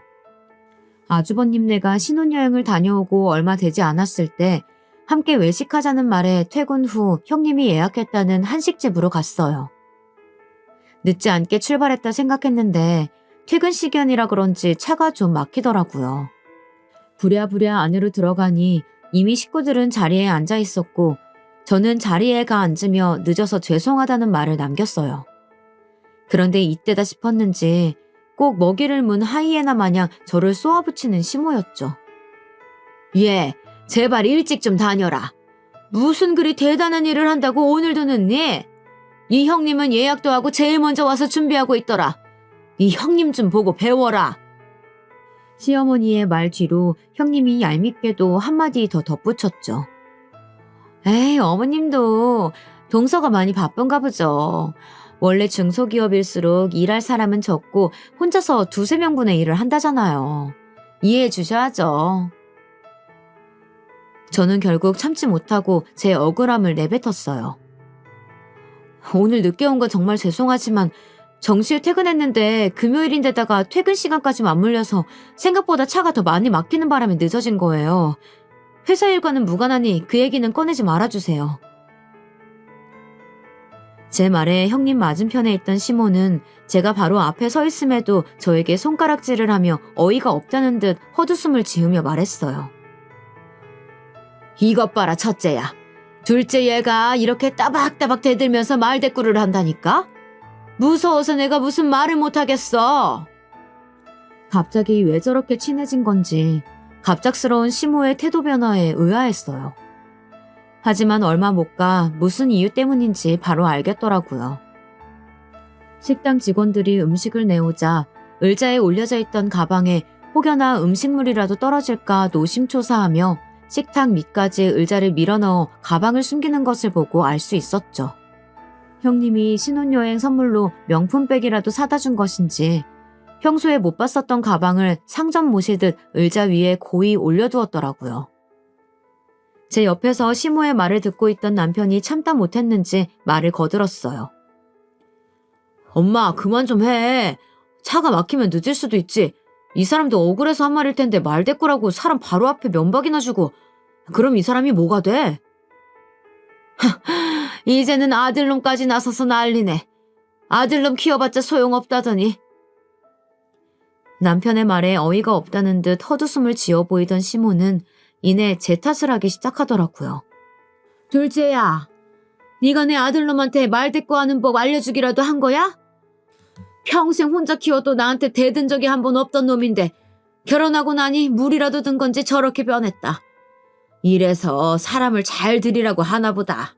아주버님네가 신혼여행을 다녀오고 얼마 되지 않았을 때 함께 외식하자는 말에 퇴근 후 형님이 예약했다는 한식집으로 갔어요. 늦지 않게 출발했다 생각했는데 퇴근 시간이라 그런지 차가 좀 막히더라고요. 부랴부랴 안으로 들어가니 이미 식구들은 자리에 앉아 있었고 저는 자리에 가 앉으며 늦어서 죄송하다는 말을 남겼어요. 그런데 이때다 싶었는지 꼭 먹이를 문 하이에나 마냥 저를 쏘아붙이는 시모였죠. 얘, 제발 일찍 좀 다녀라. 무슨 그리 대단한 일을 한다고 오늘도 늦니? 이 형님은 예약도 하고 제일 먼저 와서 준비하고 있더라. 이 형님 좀 보고 배워라. 시어머니의 말 뒤로 형님이 얄밉게도 한마디 더 덧붙였죠. 에이, 어머님도 동서가 많이 바쁜가 보죠. 원래 중소기업일수록 일할 사람은 적고 혼자서 2-3명분의 일을 한다잖아요. 이해해 주셔야죠. 저는 결국 참지 못하고 제 억울함을 내뱉었어요. 오늘 늦게 온 건 정말 죄송하지만 정시에 퇴근했는데 금요일인데다가 퇴근 시간까지 맞물려서 생각보다 차가 더 많이 막히는 바람에 늦어진 거예요. 회사 일과는 무관하니 그 얘기는 꺼내지 말아주세요. 제 말에 형님 맞은편에 있던 시모는 제가 바로 앞에 서 있음에도 저에게 손가락질을 하며 어이가 없다는 듯 헛웃음을 지으며 말했어요. 이것 봐라 첫째야. 둘째 얘가 이렇게 따박따박 대들면서 말대꾸를 한다니까? 무서워서 내가 무슨 말을 못하겠어. 갑자기 왜 저렇게 친해진 건지 갑작스러운 시모의 태도 변화에 의아했어요. 하지만 얼마 못 가 무슨 이유 때문인지 바로 알겠더라고요. 식당 직원들이 음식을 내오자 의자에 올려져 있던 가방에 혹여나 음식물이라도 떨어질까 노심초사하며 식탁 밑까지 의자를 밀어넣어 가방을 숨기는 것을 보고 알 수 있었죠. 형님이 신혼여행 선물로 명품백이라도 사다 준 것인지 평소에 못 봤었던 가방을 상점 모시듯 의자 위에 고이 올려두었더라고요. 제 옆에서 시모의 말을 듣고 있던 남편이 참다 못했는지 말을 거들었어요. 엄마 그만 좀 해. 차가 막히면 늦을 수도 있지. 이 사람도 억울해서 한 말일 텐데 말대꾸라고 사람 바로 앞에 면박이나 주고 그럼 이 사람이 뭐가 돼? 이제는 아들놈까지 나서서 난리네. 아들놈 키워봤자 소용없다더니. 남편의 말에 어이가 없다는 듯 헛웃음을 지어 보이던 시모는 이내 제 탓을 하기 시작하더라고요. 둘째야, 네가 내 아들놈한테 말대꾸하는 법 알려주기라도 한 거야? 평생 혼자 키워도 나한테 대든 적이 한 번 없던 놈인데 결혼하고 나니 물이라도 든 건지 저렇게 변했다. 이래서 사람을 잘 들이라고 하나보다.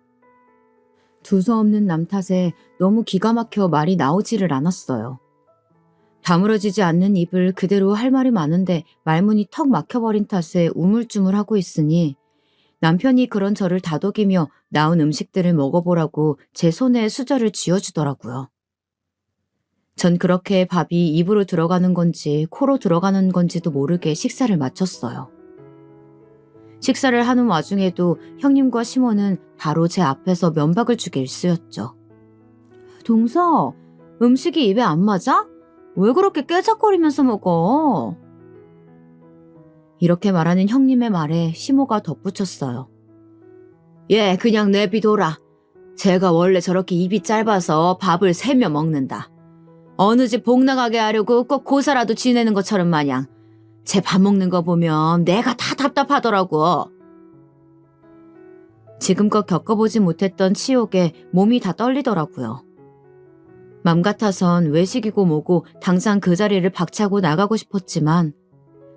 두서없는 남 탓에 너무 기가 막혀 말이 나오지를 않았어요. 다물어지지 않는 입을 그대로 할 말이 많은데 말문이 턱 막혀버린 탓에 우물쭈물하고 있으니 남편이 그런 저를 다독이며 나온 음식들을 먹어보라고 제 손에 수저를 쥐어주더라고요. 전 그렇게 밥이 입으로 들어가는 건지 코로 들어가는 건지도 모르게 식사를 마쳤어요. 식사를 하는 와중에도 형님과 시모는 바로 제 앞에서 면박을 주기 일쑤였죠. 동서, 음식이 입에 안 맞아? 왜 그렇게 깨작거리면서 먹어? 이렇게 말하는 형님의 말에 시모가 덧붙였어요. 얘 그냥 내비둬라. 제가 원래 저렇게 입이 짧아서 밥을 세며 먹는다. 어느 집 복 나가게 하려고 꼭 고사라도 지내는 것처럼 마냥 제 밥 먹는 거 보면 내가 다 답답하더라고. 지금껏 겪어보지 못했던 치욕에 몸이 다 떨리더라고요. 맘 같아선 외식이고 뭐고 당장 그 자리를 박차고 나가고 싶었지만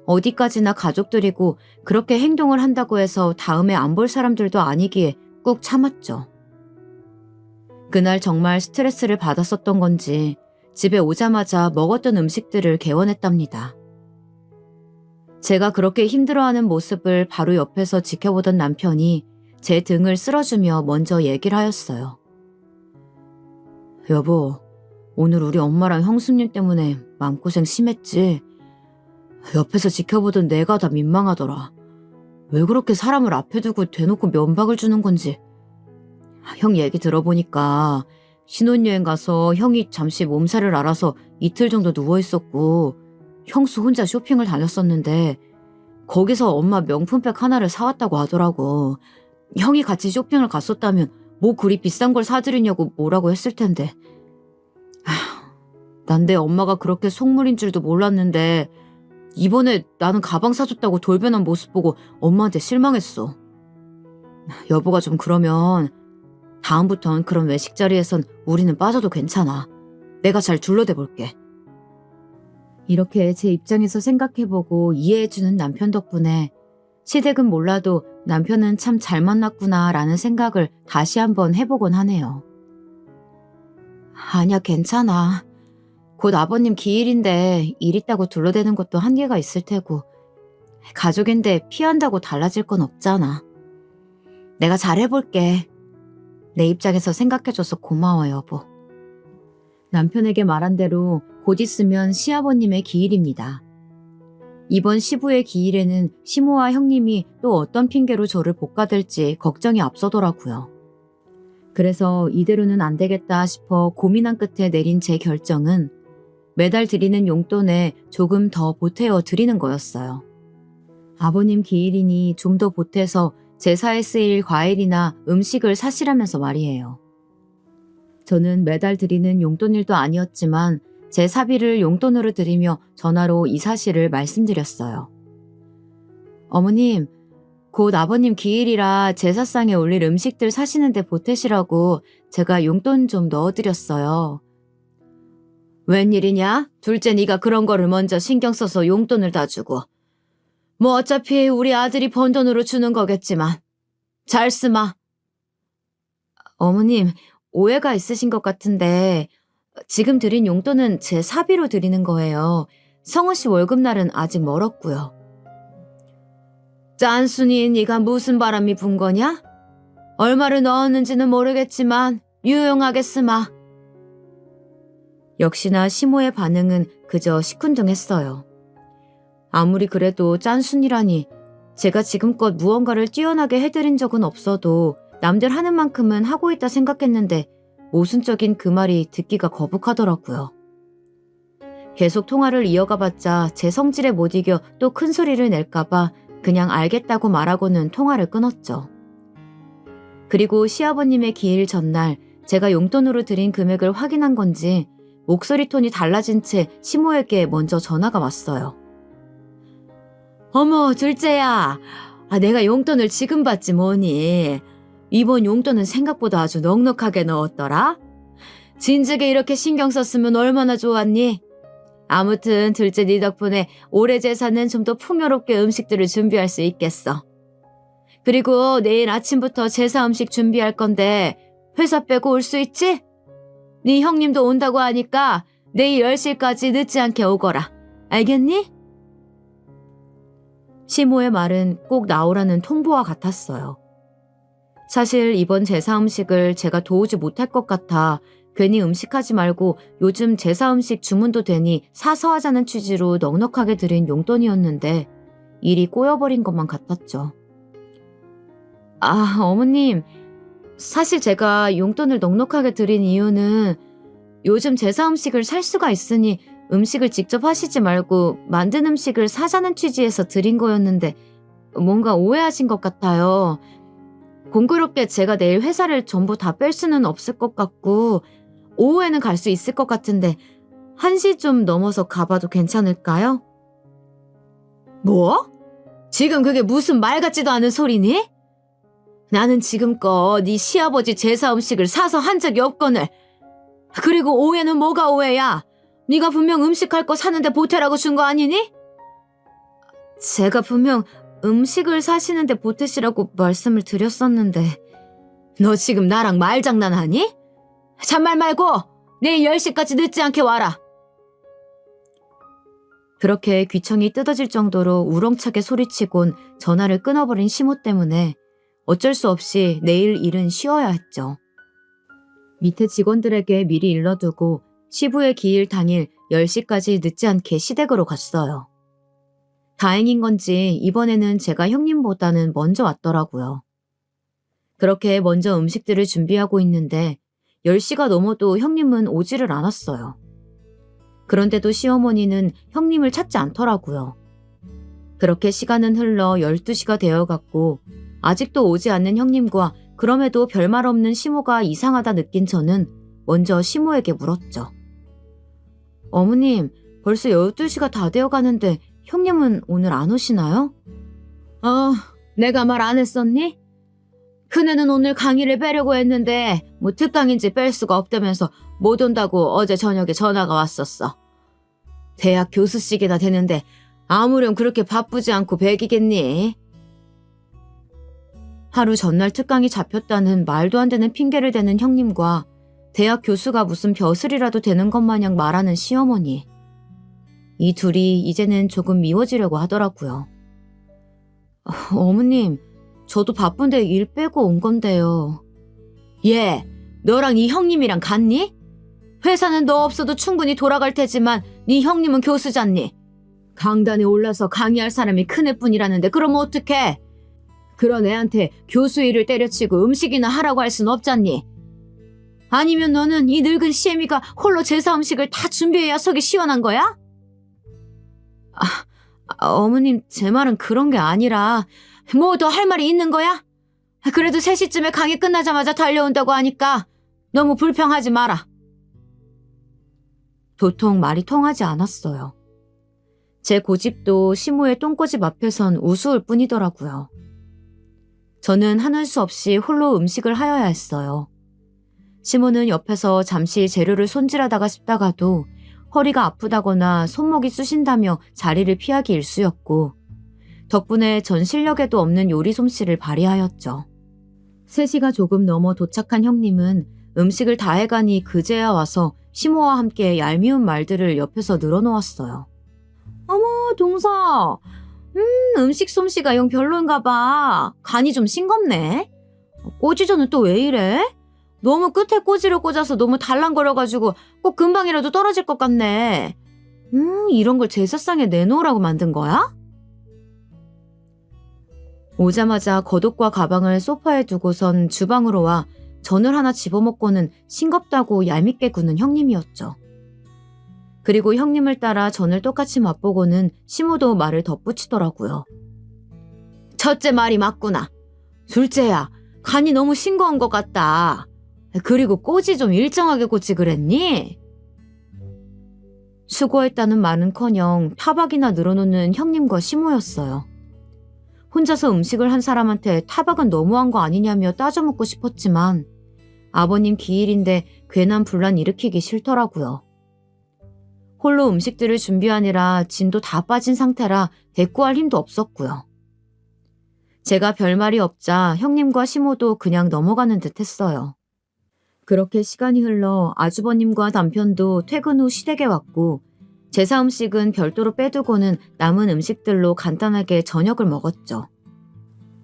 어디까지나 가족들이고 그렇게 행동을 한다고 해서 다음에 안 볼 사람들도 아니기에 꾹 참았죠. 그날 정말 스트레스를 받았었던 건지 집에 오자마자 먹었던 음식들을 개원했답니다. 제가 그렇게 힘들어하는 모습을 바로 옆에서 지켜보던 남편이 제 등을 쓸어주며 먼저 얘기를 하였어요. 여보, 오늘 우리 엄마랑 형수님 때문에 마음고생 심했지? 옆에서 지켜보던 내가 다 민망하더라. 왜 그렇게 사람을 앞에 두고 대놓고 면박을 주는 건지. 형 얘기 들어보니까 신혼여행 가서 형이 잠시 몸살을 앓아서 이틀 정도 누워있었고 형수 혼자 쇼핑을 다녔었는데 거기서 엄마 명품백 하나를 사왔다고 하더라고. 형이 같이 쇼핑을 갔었다면 뭐 그리 비싼 걸 사드리냐고 뭐라고 했을 텐데. 난 내 엄마가 그렇게 속물인 줄도 몰랐는데 이번에 나는 가방 사줬다고 돌변한 모습 보고 엄마한테 실망했어. 여보가 좀 그러면 다음부턴 그런 외식 자리에선 우리는 빠져도 괜찮아. 내가 잘 둘러대 볼게. 이렇게 제 입장에서 생각해보고 이해해주는 남편 덕분에 시댁은 몰라도 남편은 참 잘 만났구나라는 생각을 다시 한번 해보곤 하네요. 아니야, 괜찮아. 곧 아버님 기일인데 일 있다고 둘러대는 것도 한계가 있을 테고 가족인데 피한다고 달라질 건 없잖아. 내가 잘해볼게. 내 입장에서 생각해줘서 고마워, 여보. 남편에게 말한 대로 곧 있으면 시아버님의 기일입니다. 이번 시부의 기일에는 시모와 형님이 또 어떤 핑계로 저를 볶아댈지 걱정이 앞서더라고요. 그래서 이대로는 안 되겠다 싶어 고민한 끝에 내린 제 결정은 매달 드리는 용돈에 조금 더 보태어 드리는 거였어요. 아버님 기일이니 좀 더 보태서 제사에 쓰일 과일이나 음식을 사시라면서 말이에요. 저는 매달 드리는 용돈일도 아니었지만 제 사비를 용돈으로 드리며 전화로 이 사실을 말씀드렸어요. 어머님, 곧 아버님 기일이라 제사상에 올릴 음식들 사시는데 보태시라고 제가 용돈 좀 넣어드렸어요. 웬일이냐? 둘째 네가 그런 거를 먼저 신경 써서 용돈을 다 주고. 뭐 어차피 우리 아들이 번 돈으로 주는 거겠지만. 잘 쓰마. 어머님, 오해가 있으신 것 같은데 지금 드린 용돈은 제 사비로 드리는 거예요. 성우 씨 월급날은 아직 멀었고요. 짠순이 네가 무슨 바람이 분 거냐? 얼마를 넣었는지는 모르겠지만 유용하게 쓰마. 역시나 시모의 반응은 그저 시큰둥했어요. 아무리 그래도 짠순이라니 제가 지금껏 무언가를 뛰어나게 해드린 적은 없어도 남들 하는 만큼은 하고 있다 생각했는데 모순적인 그 말이 듣기가 거북하더라고요. 계속 통화를 이어가봤자 제 성질에 못 이겨 또 큰 소리를 낼까봐 그냥 알겠다고 말하고는 통화를 끊었죠. 그리고 시아버님의 기일 전날 제가 용돈으로 드린 금액을 확인한 건지 목소리 톤이 달라진 채 시모에게 먼저 전화가 왔어요. 어머, 둘째야. 내가 용돈을 지금 받지 뭐니. 이번 용돈은 생각보다 아주 넉넉하게 넣었더라. 진즉에 이렇게 신경 썼으면 얼마나 좋았니? 아무튼 둘째 네 덕분에 올해 제사는 좀 더 풍요롭게 음식들을 준비할 수 있겠어. 그리고 내일 아침부터 제사 음식 준비할 건데 회사 빼고 올 수 있지? 네 형님도 온다고 하니까 내일 10시까지 늦지 않게 오거라. 알겠니? 시모의 말은 꼭 나오라는 통보와 같았어요. 사실 이번 제사 음식을 제가 도우지 못할 것 같아 괜히 음식하지 말고 요즘 제사 음식 주문도 되니 사서 하자는 취지로 넉넉하게 드린 용돈이었는데 일이 꼬여버린 것만 같았죠. 어머님, 사실 제가 용돈을 넉넉하게 드린 이유는 요즘 제사 음식을 살 수가 있으니 음식을 직접 하시지 말고 만든 음식을 사자는 취지에서 드린 거였는데 뭔가 오해하신 것 같아요. 공교롭게 제가 내일 회사를 전부 다 뺄 수는 없을 것 같고 오후에는 갈 수 있을 것 같은데 1시 좀 넘어서 가봐도 괜찮을까요? 뭐? 지금 그게 무슨 말 같지도 않은 소리니? 나는 지금껏 네 시아버지 제사 음식을 사서 한 적이 없거늘. 그리고 오해는 뭐가 오해야? 네가 분명 음식할 거 사는데 보태라고 준 거 아니니? 제가 분명 음식을 사시는데 보태시라고 말씀을 드렸었는데 너 지금 나랑 말장난하니? 잔말 말고 내일 10시까지 늦지 않게 와라. 그렇게 귀청이 뜯어질 정도로 우렁차게 소리치곤 전화를 끊어버린 시모 때문에 어쩔 수 없이 내일 일은 쉬어야 했죠. 밑에 직원들에게 미리 일러두고 시부의 기일 당일 10시까지 늦지 않게 시댁으로 갔어요. 다행인 건지 이번에는 제가 형님보다는 먼저 왔더라고요. 그렇게 먼저 음식들을 준비하고 있는데 10시가 넘어도 형님은 오지를 않았어요. 그런데도 시어머니는 형님을 찾지 않더라고요. 그렇게 시간은 흘러 12시가 되어갔고 아직도 오지 않는 형님과 그럼에도 별말 없는 시모가 이상하다 느낀 저는 먼저 시모에게 물었죠. 어머님, 벌써 12시가 다 되어가는데 형님은 오늘 안 오시나요? 내가 말 안 했었니? 큰애는 오늘 강의를 빼려고 했는데 뭐 특강인지 뺄 수가 없다면서 못 온다고 어제 저녁에 전화가 왔었어. 대학 교수직이나 되는데 아무렴 그렇게 바쁘지 않고 배기겠니? 하루 전날 특강이 잡혔다는 말도 안 되는 핑계를 대는 형님과 대학 교수가 무슨 벼슬이라도 되는 것 마냥 말하는 시어머니. 이 둘이 이제는 조금 미워지려고 하더라고요. 어머님, 저도 바쁜데 일 빼고 온 건데요. 얘, 너랑 이 형님이랑 같니? 회사는 너 없어도 충분히 돌아갈 테지만 네 형님은 교수잖니? 강단에 올라서 강의할 사람이 큰애뿐이라는데 그러면 어떡해? 그런 애한테 교수 일을 때려치고 음식이나 하라고 할 순 없잖니? 아니면 너는 이 늙은 시애미가 홀로 제사 음식을 다 준비해야 속이 시원한 거야? 어머님, 제 말은 그런 게 아니라 뭐 더 할 말이 있는 거야? 그래도 3시쯤에 강의 끝나자마자 달려온다고 하니까 너무 불평하지 마라. 도통 말이 통하지 않았어요. 제 고집도 시모의 똥꼬집 앞에선 우스울 뿐이더라고요. 저는 하는 수 없이 홀로 음식을 하여야 했어요. 시모는 옆에서 잠시 재료를 손질하다가 싶다가도 허리가 아프다거나 손목이 쑤신다며 자리를 피하기 일쑤였고, 덕분에 전 실력에도 없는 요리 솜씨를 발휘하였죠. 3시가 조금 넘어 도착한 형님은 음식을 다 해가니 그제야 와서 시모와 함께 얄미운 말들을 옆에서 늘어놓았어요. 어머, 동서. 음식 솜씨가 영 별로인가 봐. 간이 좀 싱겁네. 꼬지전은 또 왜 이래? 너무 끝에 꼬지를 꽂아서 너무 달랑거려가지고 꼭 금방이라도 떨어질 것 같네. 이런 걸 제사상에 내놓으라고 만든 거야? 오자마자 겉옷과 가방을 소파에 두고선 주방으로 와 전을 하나 집어먹고는 싱겁다고 얄밉게 구는 형님이었죠. 그리고 형님을 따라 전을 똑같이 맛보고는 시모도 말을 덧붙이더라고요. 첫째 말이 맞구나. 둘째야, 간이 너무 싱거운 것 같다. 그리고 꼬지 좀 일정하게 꽂지 그랬니? 수고했다는 말은커녕 타박이나 늘어놓는 형님과 시모였어요. 혼자서 음식을 한 사람한테 타박은 너무한 거 아니냐며 따져묻고 싶었지만 아버님 기일인데 괜한 분란 일으키기 싫더라고요. 홀로 음식들을 준비하느라 진도 다 빠진 상태라 대꾸할 힘도 없었고요. 제가 별말이 없자 형님과 시모도 그냥 넘어가는 듯 했어요. 그렇게 시간이 흘러 아주버님과 남편도 퇴근 후 시댁에 왔고 제사 음식은 별도로 빼두고는 남은 음식들로 간단하게 저녁을 먹었죠.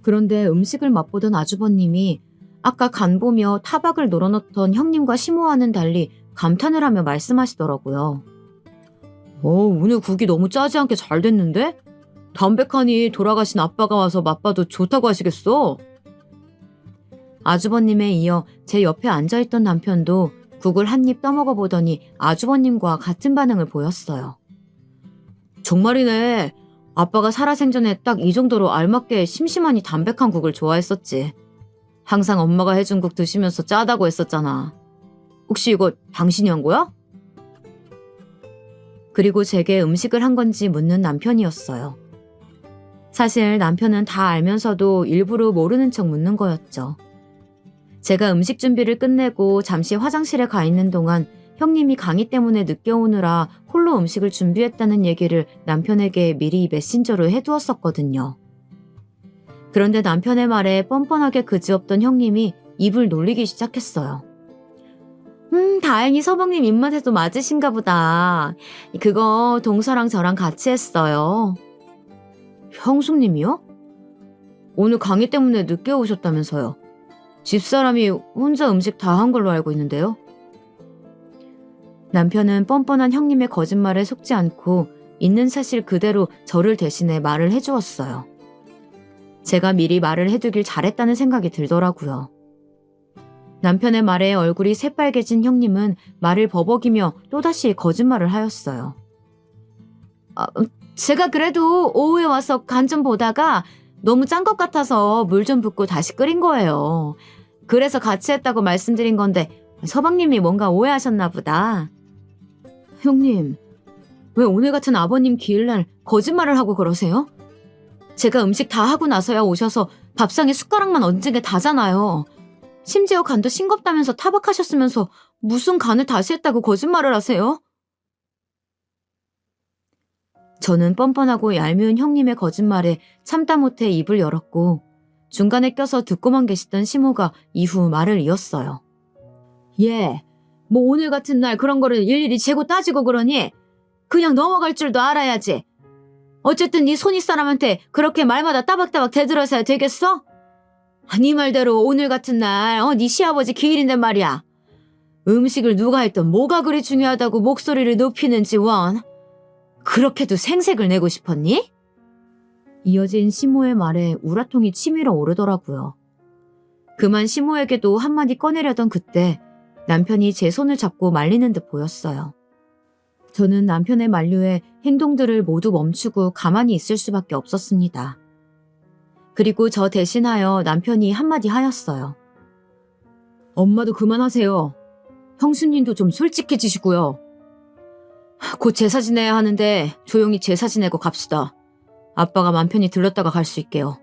그런데 음식을 맛보던 아주버님이 아까 간 보며 타박을 놀아놓던 형님과 시모와는 달리 감탄을 하며 말씀하시더라고요. 오늘 국이 너무 짜지 않게 잘 됐는데? 담백하니 돌아가신 아빠가 와서 맛봐도 좋다고 하시겠어? 아주버님에 이어 제 옆에 앉아있던 남편도 국을 한 입 떠먹어 보더니 아주버님과 같은 반응을 보였어요. 정말이네. 아빠가 살아생전에 딱 이 정도로 알맞게 심심하니 담백한 국을 좋아했었지. 항상 엄마가 해준 국 드시면서 짜다고 했었잖아. 혹시 이거 당신이 한 거야? 그리고 제게 음식을 한 건지 묻는 남편이었어요. 사실 남편은 다 알면서도 일부러 모르는 척 묻는 거였죠. 제가 음식 준비를 끝내고 잠시 화장실에 가 있는 동안 형님이 강의 때문에 늦게 오느라 홀로 음식을 준비했다는 얘기를 남편에게 미리 메신저로 해두었었거든요. 그런데 남편의 말에 뻔뻔하게 그지없던 형님이 입을 놀리기 시작했어요. 다행히 서방님 입맛에도 맞으신가 보다. 그거 동서랑 저랑 같이 했어요. 형수님이요? 오늘 강의 때문에 늦게 오셨다면서요. 집사람이 혼자 음식 다 한 걸로 알고 있는데요. 남편은 뻔뻔한 형님의 거짓말에 속지 않고 있는 사실 그대로 저를 대신해 말을 해주었어요. 제가 미리 말을 해두길 잘했다는 생각이 들더라고요. 남편의 말에 얼굴이 새빨개진 형님은 말을 버벅이며 또다시 거짓말을 하였어요. 제가 그래도 오후에 와서 간 좀 보다가 너무 짠 것 같아서 물 좀 붓고 다시 끓인 거예요. 그래서 같이 했다고 말씀드린 건데 서방님이 뭔가 오해하셨나 보다. 형님, 왜 오늘 같은 아버님 기일날 거짓말을 하고 그러세요? 제가 음식 다 하고 나서야 오셔서 밥상에 숟가락만 얹은 게 다잖아요. 심지어 간도 싱겁다면서 타박하셨으면서 무슨 간을 다시 했다고 거짓말을 하세요? 저는 뻔뻔하고 얄미운 형님의 거짓말에 참다 못해 입을 열었고 중간에 껴서 듣고만 계시던 시모가 이후 말을 이었어요. 뭐 오늘 같은 날 그런 거를 일일이 재고 따지고 그러니 그냥 넘어갈 줄도 알아야지. 어쨌든 네 손윗 사람한테 그렇게 말마다 따박따박 대들어서야 되겠어? 네 말대로 오늘 같은 날 네 시아버지 기일인데 말이야. 음식을 누가 했던 뭐가 그리 중요하다고 목소리를 높이는지 원. 그렇게도 생색을 내고 싶었니? 이어진 시모의 말에 우라통이 치밀어 오르더라고요. 그만 시모에게도 한마디 꺼내려던 그때 남편이 제 손을 잡고 말리는 듯 보였어요. 저는 남편의 만류에 행동들을 모두 멈추고 가만히 있을 수밖에 없었습니다. 그리고 저 대신하여 남편이 한마디 하였어요. 엄마도 그만하세요. 형수님도 좀 솔직해지시고요. 곧 제사 지내야 하는데 조용히 제사 지내고 갑시다. 아빠가 맘 편히 들렀다가 갈 수 있게요.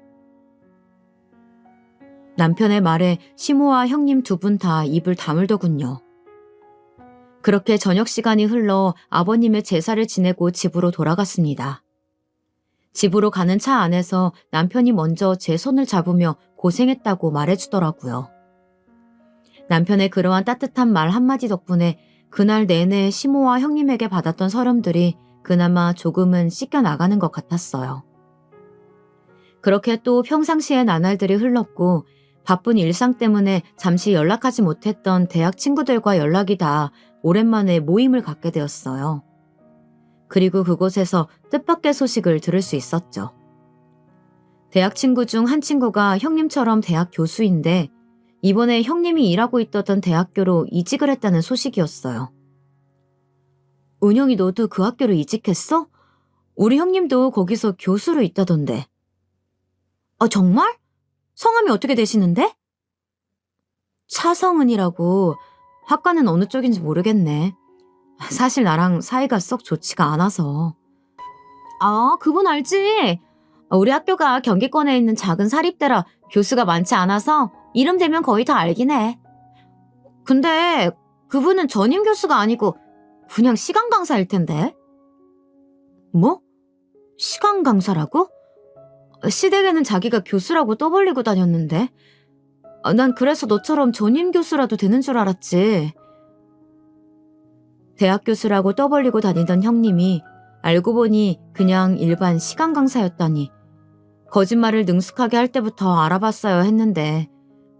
남편의 말에 시모와 형님 두 분 다 입을 다물더군요. 그렇게 저녁 시간이 흘러 아버님의 제사를 지내고 집으로 돌아갔습니다. 집으로 가는 차 안에서 남편이 먼저 제 손을 잡으며 고생했다고 말해주더라고요. 남편의 그러한 따뜻한 말 한마디 덕분에 그날 내내 시모와 형님에게 받았던 서름들이 그나마 조금은 씻겨나가는 것 같았어요. 그렇게 또 평상시의 나날들이 흘렀고 바쁜 일상 때문에 잠시 연락하지 못했던 대학 친구들과 연락이 다 오랜만에 모임을 갖게 되었어요. 그리고 그곳에서 뜻밖의 소식을 들을 수 있었죠. 대학 친구 중 한 친구가 형님처럼 대학 교수인데 이번에 형님이 일하고 있던 대학교로 이직을 했다는 소식이었어요. 은영이 너도 그 학교로 이직했어? 우리 형님도 거기서 교수로 있다던데. 아, 정말? 성함이 어떻게 되시는데? 차성은이라고. 학과는 어느 쪽인지 모르겠네. 사실 나랑 사이가 썩 좋지가 않아서. 아, 그분 알지? 우리 학교가 경기권에 있는 작은 사립대라 교수가 많지 않아서 이름 대면 거의 다 알긴 해. 근데 그분은 전임 교수가 아니고 그냥 시간 강사일 텐데. 뭐? 시간 강사라고? 시댁에는 자기가 교수라고 떠벌리고 다녔는데. 난 그래서 너처럼 전임 교수라도 되는 줄 알았지. 대학 교수라고 떠벌리고 다니던 형님이 알고 보니 그냥 일반 시간 강사였다니. 거짓말을 능숙하게 할 때부터 알아봤어야 했는데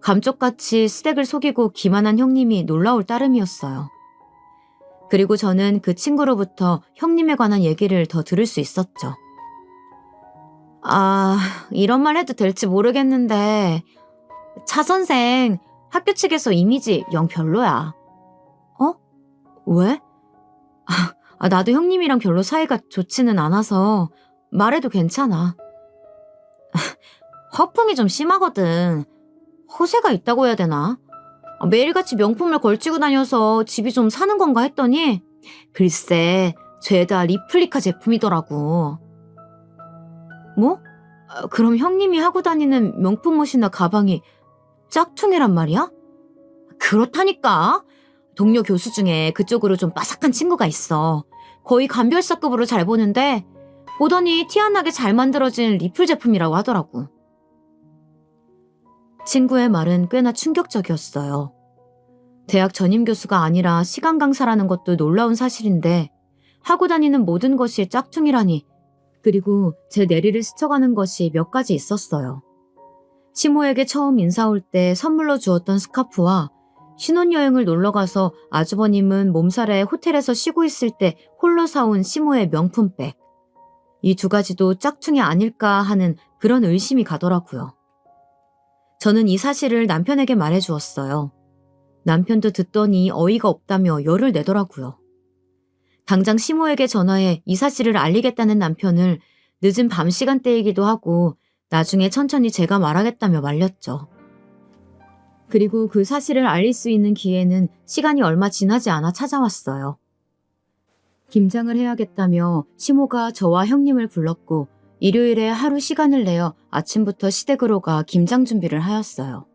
감쪽같이 시댁을 속이고 기만한 형님이 놀라울 따름이었어요. 그리고 저는 그 친구로부터 형님에 관한 얘기를 더 들을 수 있었죠. 아, 이런 말 해도 될지 모르겠는데 차 선생 학교 측에서 이미지 영 별로야. 어? 왜? 나도 형님이랑 별로 사이가 좋지는 않아서 말해도 괜찮아. 허풍이 좀 심하거든. 허세가 있다고 해야 되나? 매일같이 명품을 걸치고 다녀서 집이 좀 사는 건가 했더니 글쎄 죄다 리플리카 제품이더라고. 뭐? 그럼 형님이 하고 다니는 명품 옷이나 가방이 짝퉁이란 말이야? 그렇다니까. 동료 교수 중에 그쪽으로 좀 빠삭한 친구가 있어. 거의 감별사급으로 잘 보는데 보더니 티 안 나게 잘 만들어진 리플 제품이라고 하더라고. 친구의 말은 꽤나 충격적이었어요. 대학 전임 교수가 아니라 시간 강사라는 것도 놀라운 사실인데 하고 다니는 모든 것이 짝퉁이라니. 그리고 제 내리를 스쳐가는 것이 몇 가지 있었어요. 시모에게 처음 인사 올 때 선물로 주었던 스카프와 신혼여행을 놀러가서 아주버님은 몸살에 호텔에서 쉬고 있을 때 홀로 사온 시모의 명품백. 이 두 가지도 짝퉁이 아닐까 하는 그런 의심이 가더라고요. 저는 이 사실을 남편에게 말해주었어요. 남편도 듣더니 어이가 없다며 열을 내더라고요. 당장 시모에게 전화해 이 사실을 알리겠다는 남편을 늦은 밤 시간대이기도 하고 나중에 천천히 제가 말하겠다며 말렸죠. 그리고 그 사실을 알릴 수 있는 기회는 시간이 얼마 지나지 않아 찾아왔어요. 김장을 해야겠다며 시모가 저와 형님을 불렀고 일요일에 하루 시간을 내어 아침부터 시댁으로 가 김장 준비를 하였어요.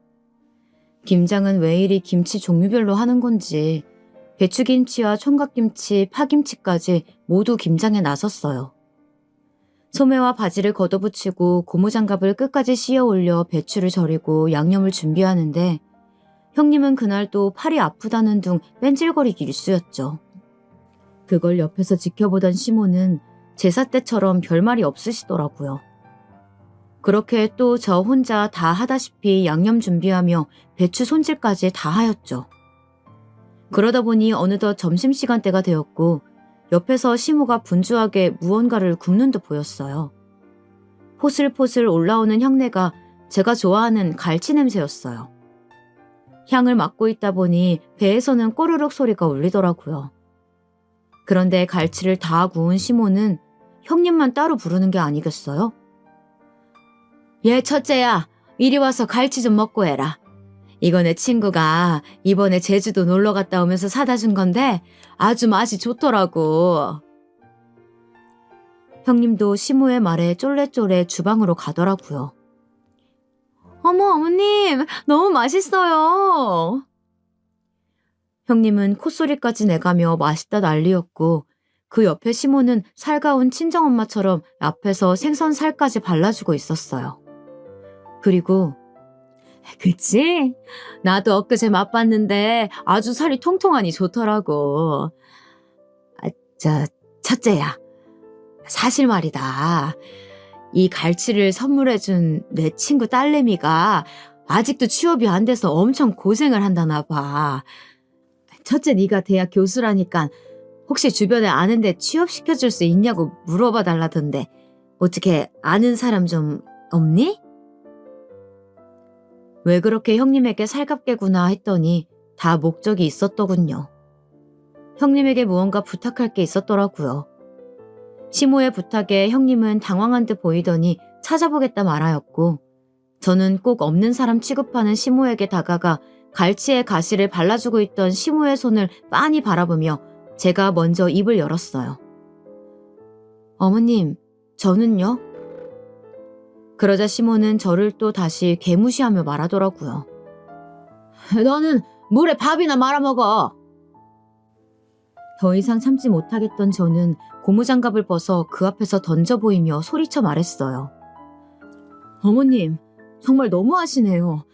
김장은 왜 이리 김치 종류별로 하는 건지 배추김치와 총각김치, 파김치까지 모두 김장에 나섰어요. 소매와 바지를 걷어붙이고 고무장갑을 끝까지 씌어 올려 배추를 절이고 양념을 준비하는데 형님은 그날도 팔이 아프다는 둥 뺀질거리기 일쑤였죠. 그걸 옆에서 지켜보던 시모는 제사 때처럼 별말이 없으시더라고요. 그렇게 또 저 혼자 다 하다시피 양념 준비하며 배추 손질까지 다 하였죠. 그러다 보니 어느덧 점심시간대가 되었고 옆에서 시모가 분주하게 무언가를 굽는 듯 보였어요. 포슬포슬 올라오는 향내가 제가 좋아하는 갈치 냄새였어요. 향을 맡고 있다 보니 배에서는 꼬르륵 소리가 울리더라고요. 그런데 갈치를 다 구운 시모는 형님만 따로 부르는 게 아니겠어요? 얘 첫째야, 이리 와서 갈치 좀 먹고 해라. 이거 내 친구가 이번에 제주도 놀러 갔다 오면서 사다 준 건데 아주 맛이 좋더라고. 형님도 시모의 말에 쫄래쫄래 주방으로 가더라고요. 어머, 어머님, 너무 맛있어요. 형님은 콧소리까지 내가며 맛있다 난리였고 그 옆에 시모는 살가운 친정엄마처럼 앞에서 생선살까지 발라주고 있었어요. 그리고 그치? 나도 엊그제 맛봤는데 아주 살이 통통하니 좋더라고. 첫째야. 사실 말이다. 이 갈치를 선물해준 내 친구 딸내미가 아직도 취업이 안 돼서 엄청 고생을 한다나 봐. 첫째 네가 대학 교수라니까 혹시 주변에 아는데 취업시켜줄 수 있냐고 물어봐 달라던데 어떻게 아는 사람 좀 없니? 왜 그렇게 형님에게 살갑게구나 했더니 다 목적이 있었더군요. 형님에게 무언가 부탁할 게 있었더라고요. 시모의 부탁에 형님은 당황한 듯 보이더니 찾아보겠다 말하였고 저는 꼭 없는 사람 취급하는 시모에게 다가가 갈치의 가시를 발라주고 있던 시모의 손을 빤히 바라보며 제가 먼저 입을 열었어요. 어머님, 저는요? 그러자 시모는 저를 또 다시 개무시하며 말하더라고요. 너는 물에 밥이나 말아먹어. 더 이상 참지 못하겠던 저는 고무장갑을 벗어 그 앞에서 던져 보이며 소리쳐 말했어요. 어머님, 정말 너무하시네요.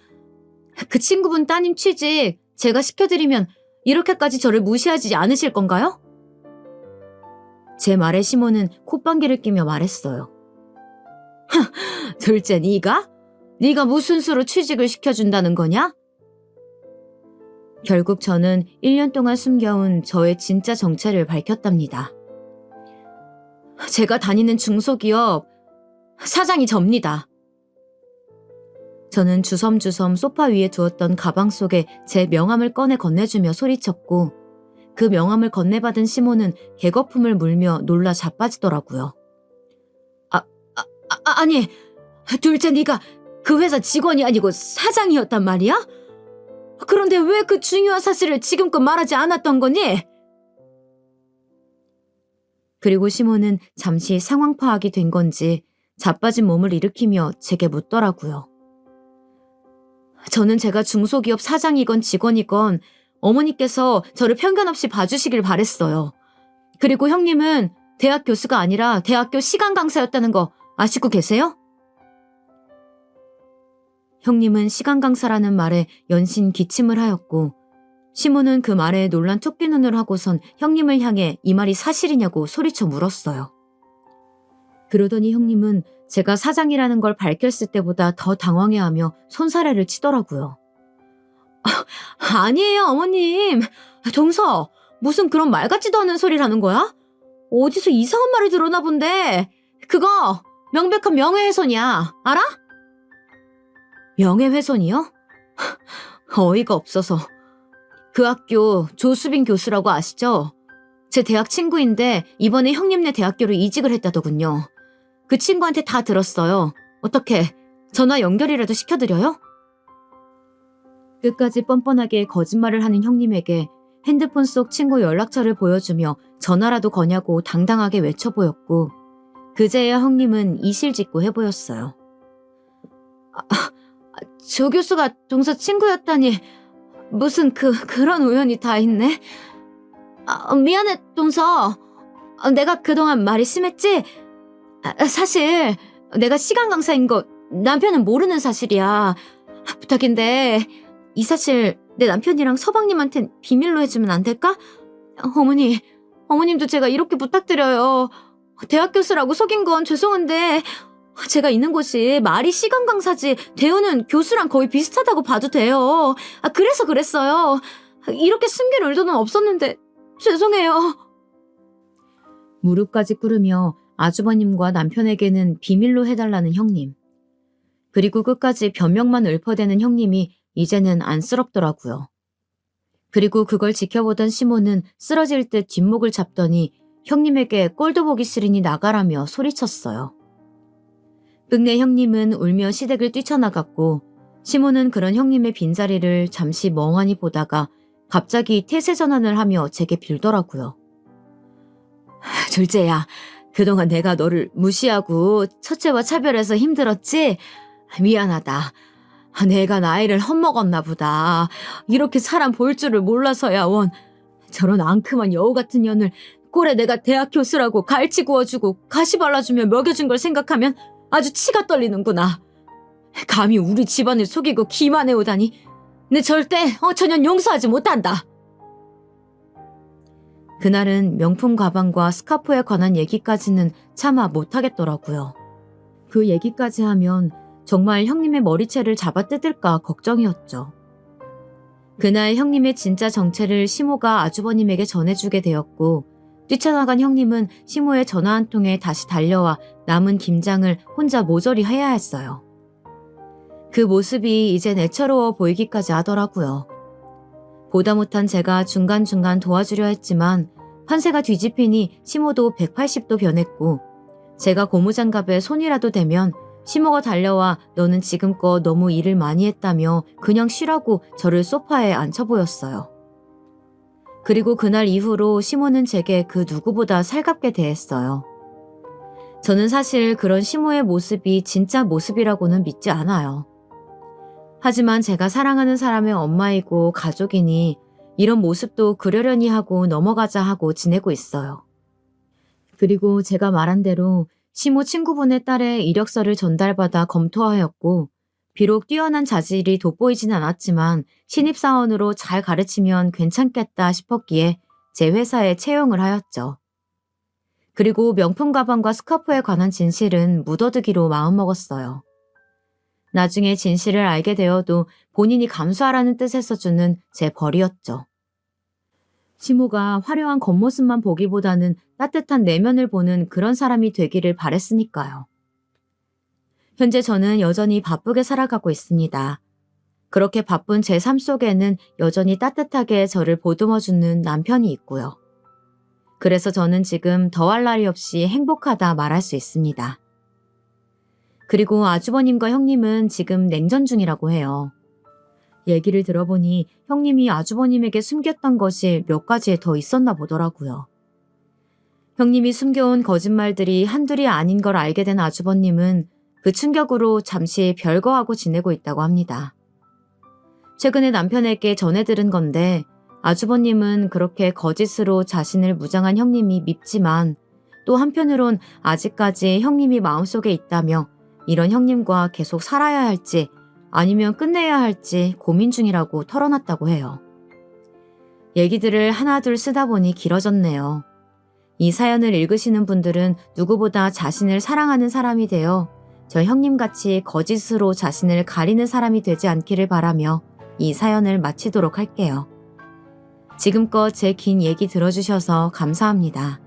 그 친구분 따님 취직 제가 시켜드리면 이렇게까지 저를 무시하지 않으실 건가요? 제 말에 시모는 콧방귀를 끼며 말했어요. 둘째 네가? 네가 무슨 수로 취직을 시켜준다는 거냐? 결국 저는 1년 동안 숨겨온 저의 진짜 정체를 밝혔답니다. 제가 다니는 중소기업 사장이 접니다. 저는 주섬주섬 소파 위에 두었던 가방 속에 제 명함을 꺼내 건네주며 소리쳤고 그 명함을 건네받은 시모는 개거품을 물며 놀라 자빠지더라고요. 아니, 둘째 네가 그 회사 직원이 아니고 사장이었단 말이야? 그런데 왜 그 중요한 사실을 지금껏 말하지 않았던 거니? 그리고 시모는 잠시 상황 파악이 된 건지 자빠진 몸을 일으키며 제게 묻더라고요. 저는 제가 중소기업 사장이건 직원이건 어머니께서 저를 편견 없이 봐주시길 바랬어요. 그리고 형님은 대학 교수가 아니라 대학교 시간 강사였다는 거 아시고 계세요? 형님은 시간 강사라는 말에 연신 기침을 하였고 시모는 그 말에 놀란 토끼 눈을 하고선 형님을 향해 이 말이 사실이냐고 소리쳐 물었어요. 그러더니 형님은 제가 사장이라는 걸 밝혔을 때보다 더 당황해하며 손사래를 치더라고요. 아니에요, 어머님. 동서, 무슨 그런 말 같지도 않은 소리를 하는 거야? 어디서 이상한 말을 들었나 본데. 그거 명백한 명예훼손이야. 알아? 명예훼손이요? 어이가 없어서. 그 학교 조수빈 교수라고 아시죠? 제 대학 친구인데 이번에 형님네 대학교로 이직을 했다더군요. 그 친구한테 다 들었어요. 어떻게 전화 연결이라도 시켜드려요? 끝까지 뻔뻔하게 거짓말을 하는 형님에게 핸드폰 속 친구 연락처를 보여주며 전화라도 거냐고 당당하게 외쳐보였고 그제야 형님은 이실직고 해보였어요. 조 교수가 동서 친구였다니 무슨 그런 우연이 다 있네. 미안해 동서. 내가 그동안 말이 심했지? 사실 내가 시간 강사인 거 남편은 모르는 사실이야. 부탁인데 이 사실 내 남편이랑 서방님한텐 비밀로 해주면 안 될까? 어머님도 제가 이렇게 부탁드려요. 대학 교수라고 속인 건 죄송한데 제가 있는 곳이 말이 시간 강사지 대우는 교수랑 거의 비슷하다고 봐도 돼요. 그래서 그랬어요. 이렇게 숨길 의도는 없었는데 죄송해요. 무릎까지 꿇으며 아주버님과 남편에게는 비밀로 해달라는 형님. 그리고 끝까지 변명만 읊어대는 형님이 이제는 안쓰럽더라고요. 그리고 그걸 지켜보던 시모는 쓰러질 듯 뒷목을 잡더니 형님에게 꼴도 보기 싫으니 나가라며 소리쳤어요. 끝내 형님은 울며 시댁을 뛰쳐나갔고 시모는 그런 형님의 빈자리를 잠시 멍하니 보다가 갑자기 태세 전환을 하며 제게 빌더라고요. 둘째야, 그동안 내가 너를 무시하고 첫째와 차별해서 힘들었지? 미안하다. 내가 나이를 헛먹었나 보다. 이렇게 사람 볼 줄을 몰라서야 원. 저런 앙큼한 여우 같은 년을 꼴에 내가 대학 교수라고 갈치 구워주고 가시 발라주며 먹여준 걸 생각하면 아주 치가 떨리는구나. 감히 우리 집안을 속이고 기만해오다니. 내 절대 저년 용서하지 못한다. 그날은 명품 가방과 스카프에 관한 얘기까지는 차마 못하겠더라고요. 그 얘기까지 하면 정말 형님의 머리채를 잡아뜯을까 걱정이었죠. 그날 형님의 진짜 정체를 시모가 아주버님에게 전해주게 되었고 뛰쳐나간 형님은 시모의 전화 한 통에 다시 달려와 남은 김장을 혼자 모조리 해야 했어요. 그 모습이 이젠 애처로워 보이기까지 하더라고요. 보다 못한 제가 중간중간 도와주려 했지만 판세가 뒤집히니 시모도 180도 변했고 제가 고무장갑에 손이라도 대면 시모가 달려와 너는 지금껏 너무 일을 많이 했다며 그냥 쉬라고 저를 소파에 앉혀 보였어요. 그리고 그날 이후로 시모는 제게 그 누구보다 살갑게 대했어요. 저는 사실 그런 시모의 모습이 진짜 모습이라고는 믿지 않아요. 하지만 제가 사랑하는 사람의 엄마이고 가족이니 이런 모습도 그러려니 하고 넘어가자 하고 지내고 있어요. 그리고 제가 말한 대로 시모 친구분의 딸의 이력서를 전달받아 검토하였고 비록 뛰어난 자질이 돋보이진 않았지만 신입사원으로 잘 가르치면 괜찮겠다 싶었기에 제 회사에 채용을 하였죠. 그리고 명품 가방과 스카프에 관한 진실은 묻어두기로 마음먹었어요. 나중에 진실을 알게 되어도 본인이 감수하라는 뜻에서 주는 제 벌이었죠. 시모가 화려한 겉모습만 보기보다는 따뜻한 내면을 보는 그런 사람이 되기를 바랬으니까요. 현재 저는 여전히 바쁘게 살아가고 있습니다. 그렇게 바쁜 제 삶 속에는 여전히 따뜻하게 저를 보듬어주는 남편이 있고요. 그래서 저는 지금 더할 나위 없이 행복하다 말할 수 있습니다. 그리고 아주버님과 형님은 지금 냉전 중이라고 해요. 얘기를 들어보니 형님이 아주버님에게 숨겼던 것이 몇 가지 더 있었나 보더라고요. 형님이 숨겨온 거짓말들이 한둘이 아닌 걸 알게 된 아주버님은 그 충격으로 잠시 별거하고 지내고 있다고 합니다. 최근에 남편에게 전해 들은 건데 아주버님은 그렇게 거짓으로 자신을 무장한 형님이 밉지만 또 한편으론 아직까지 형님이 마음속에 있다며 이런 형님과 계속 살아야 할지 아니면 끝내야 할지 고민 중이라고 털어놨다고 해요. 얘기들을 하나둘 쓰다 보니 길어졌네요. 이 사연을 읽으시는 분들은 누구보다 자신을 사랑하는 사람이 되어 저 형님같이 거짓으로 자신을 가리는 사람이 되지 않기를 바라며 이 사연을 마치도록 할게요. 지금껏 제 긴 얘기 들어주셔서 감사합니다.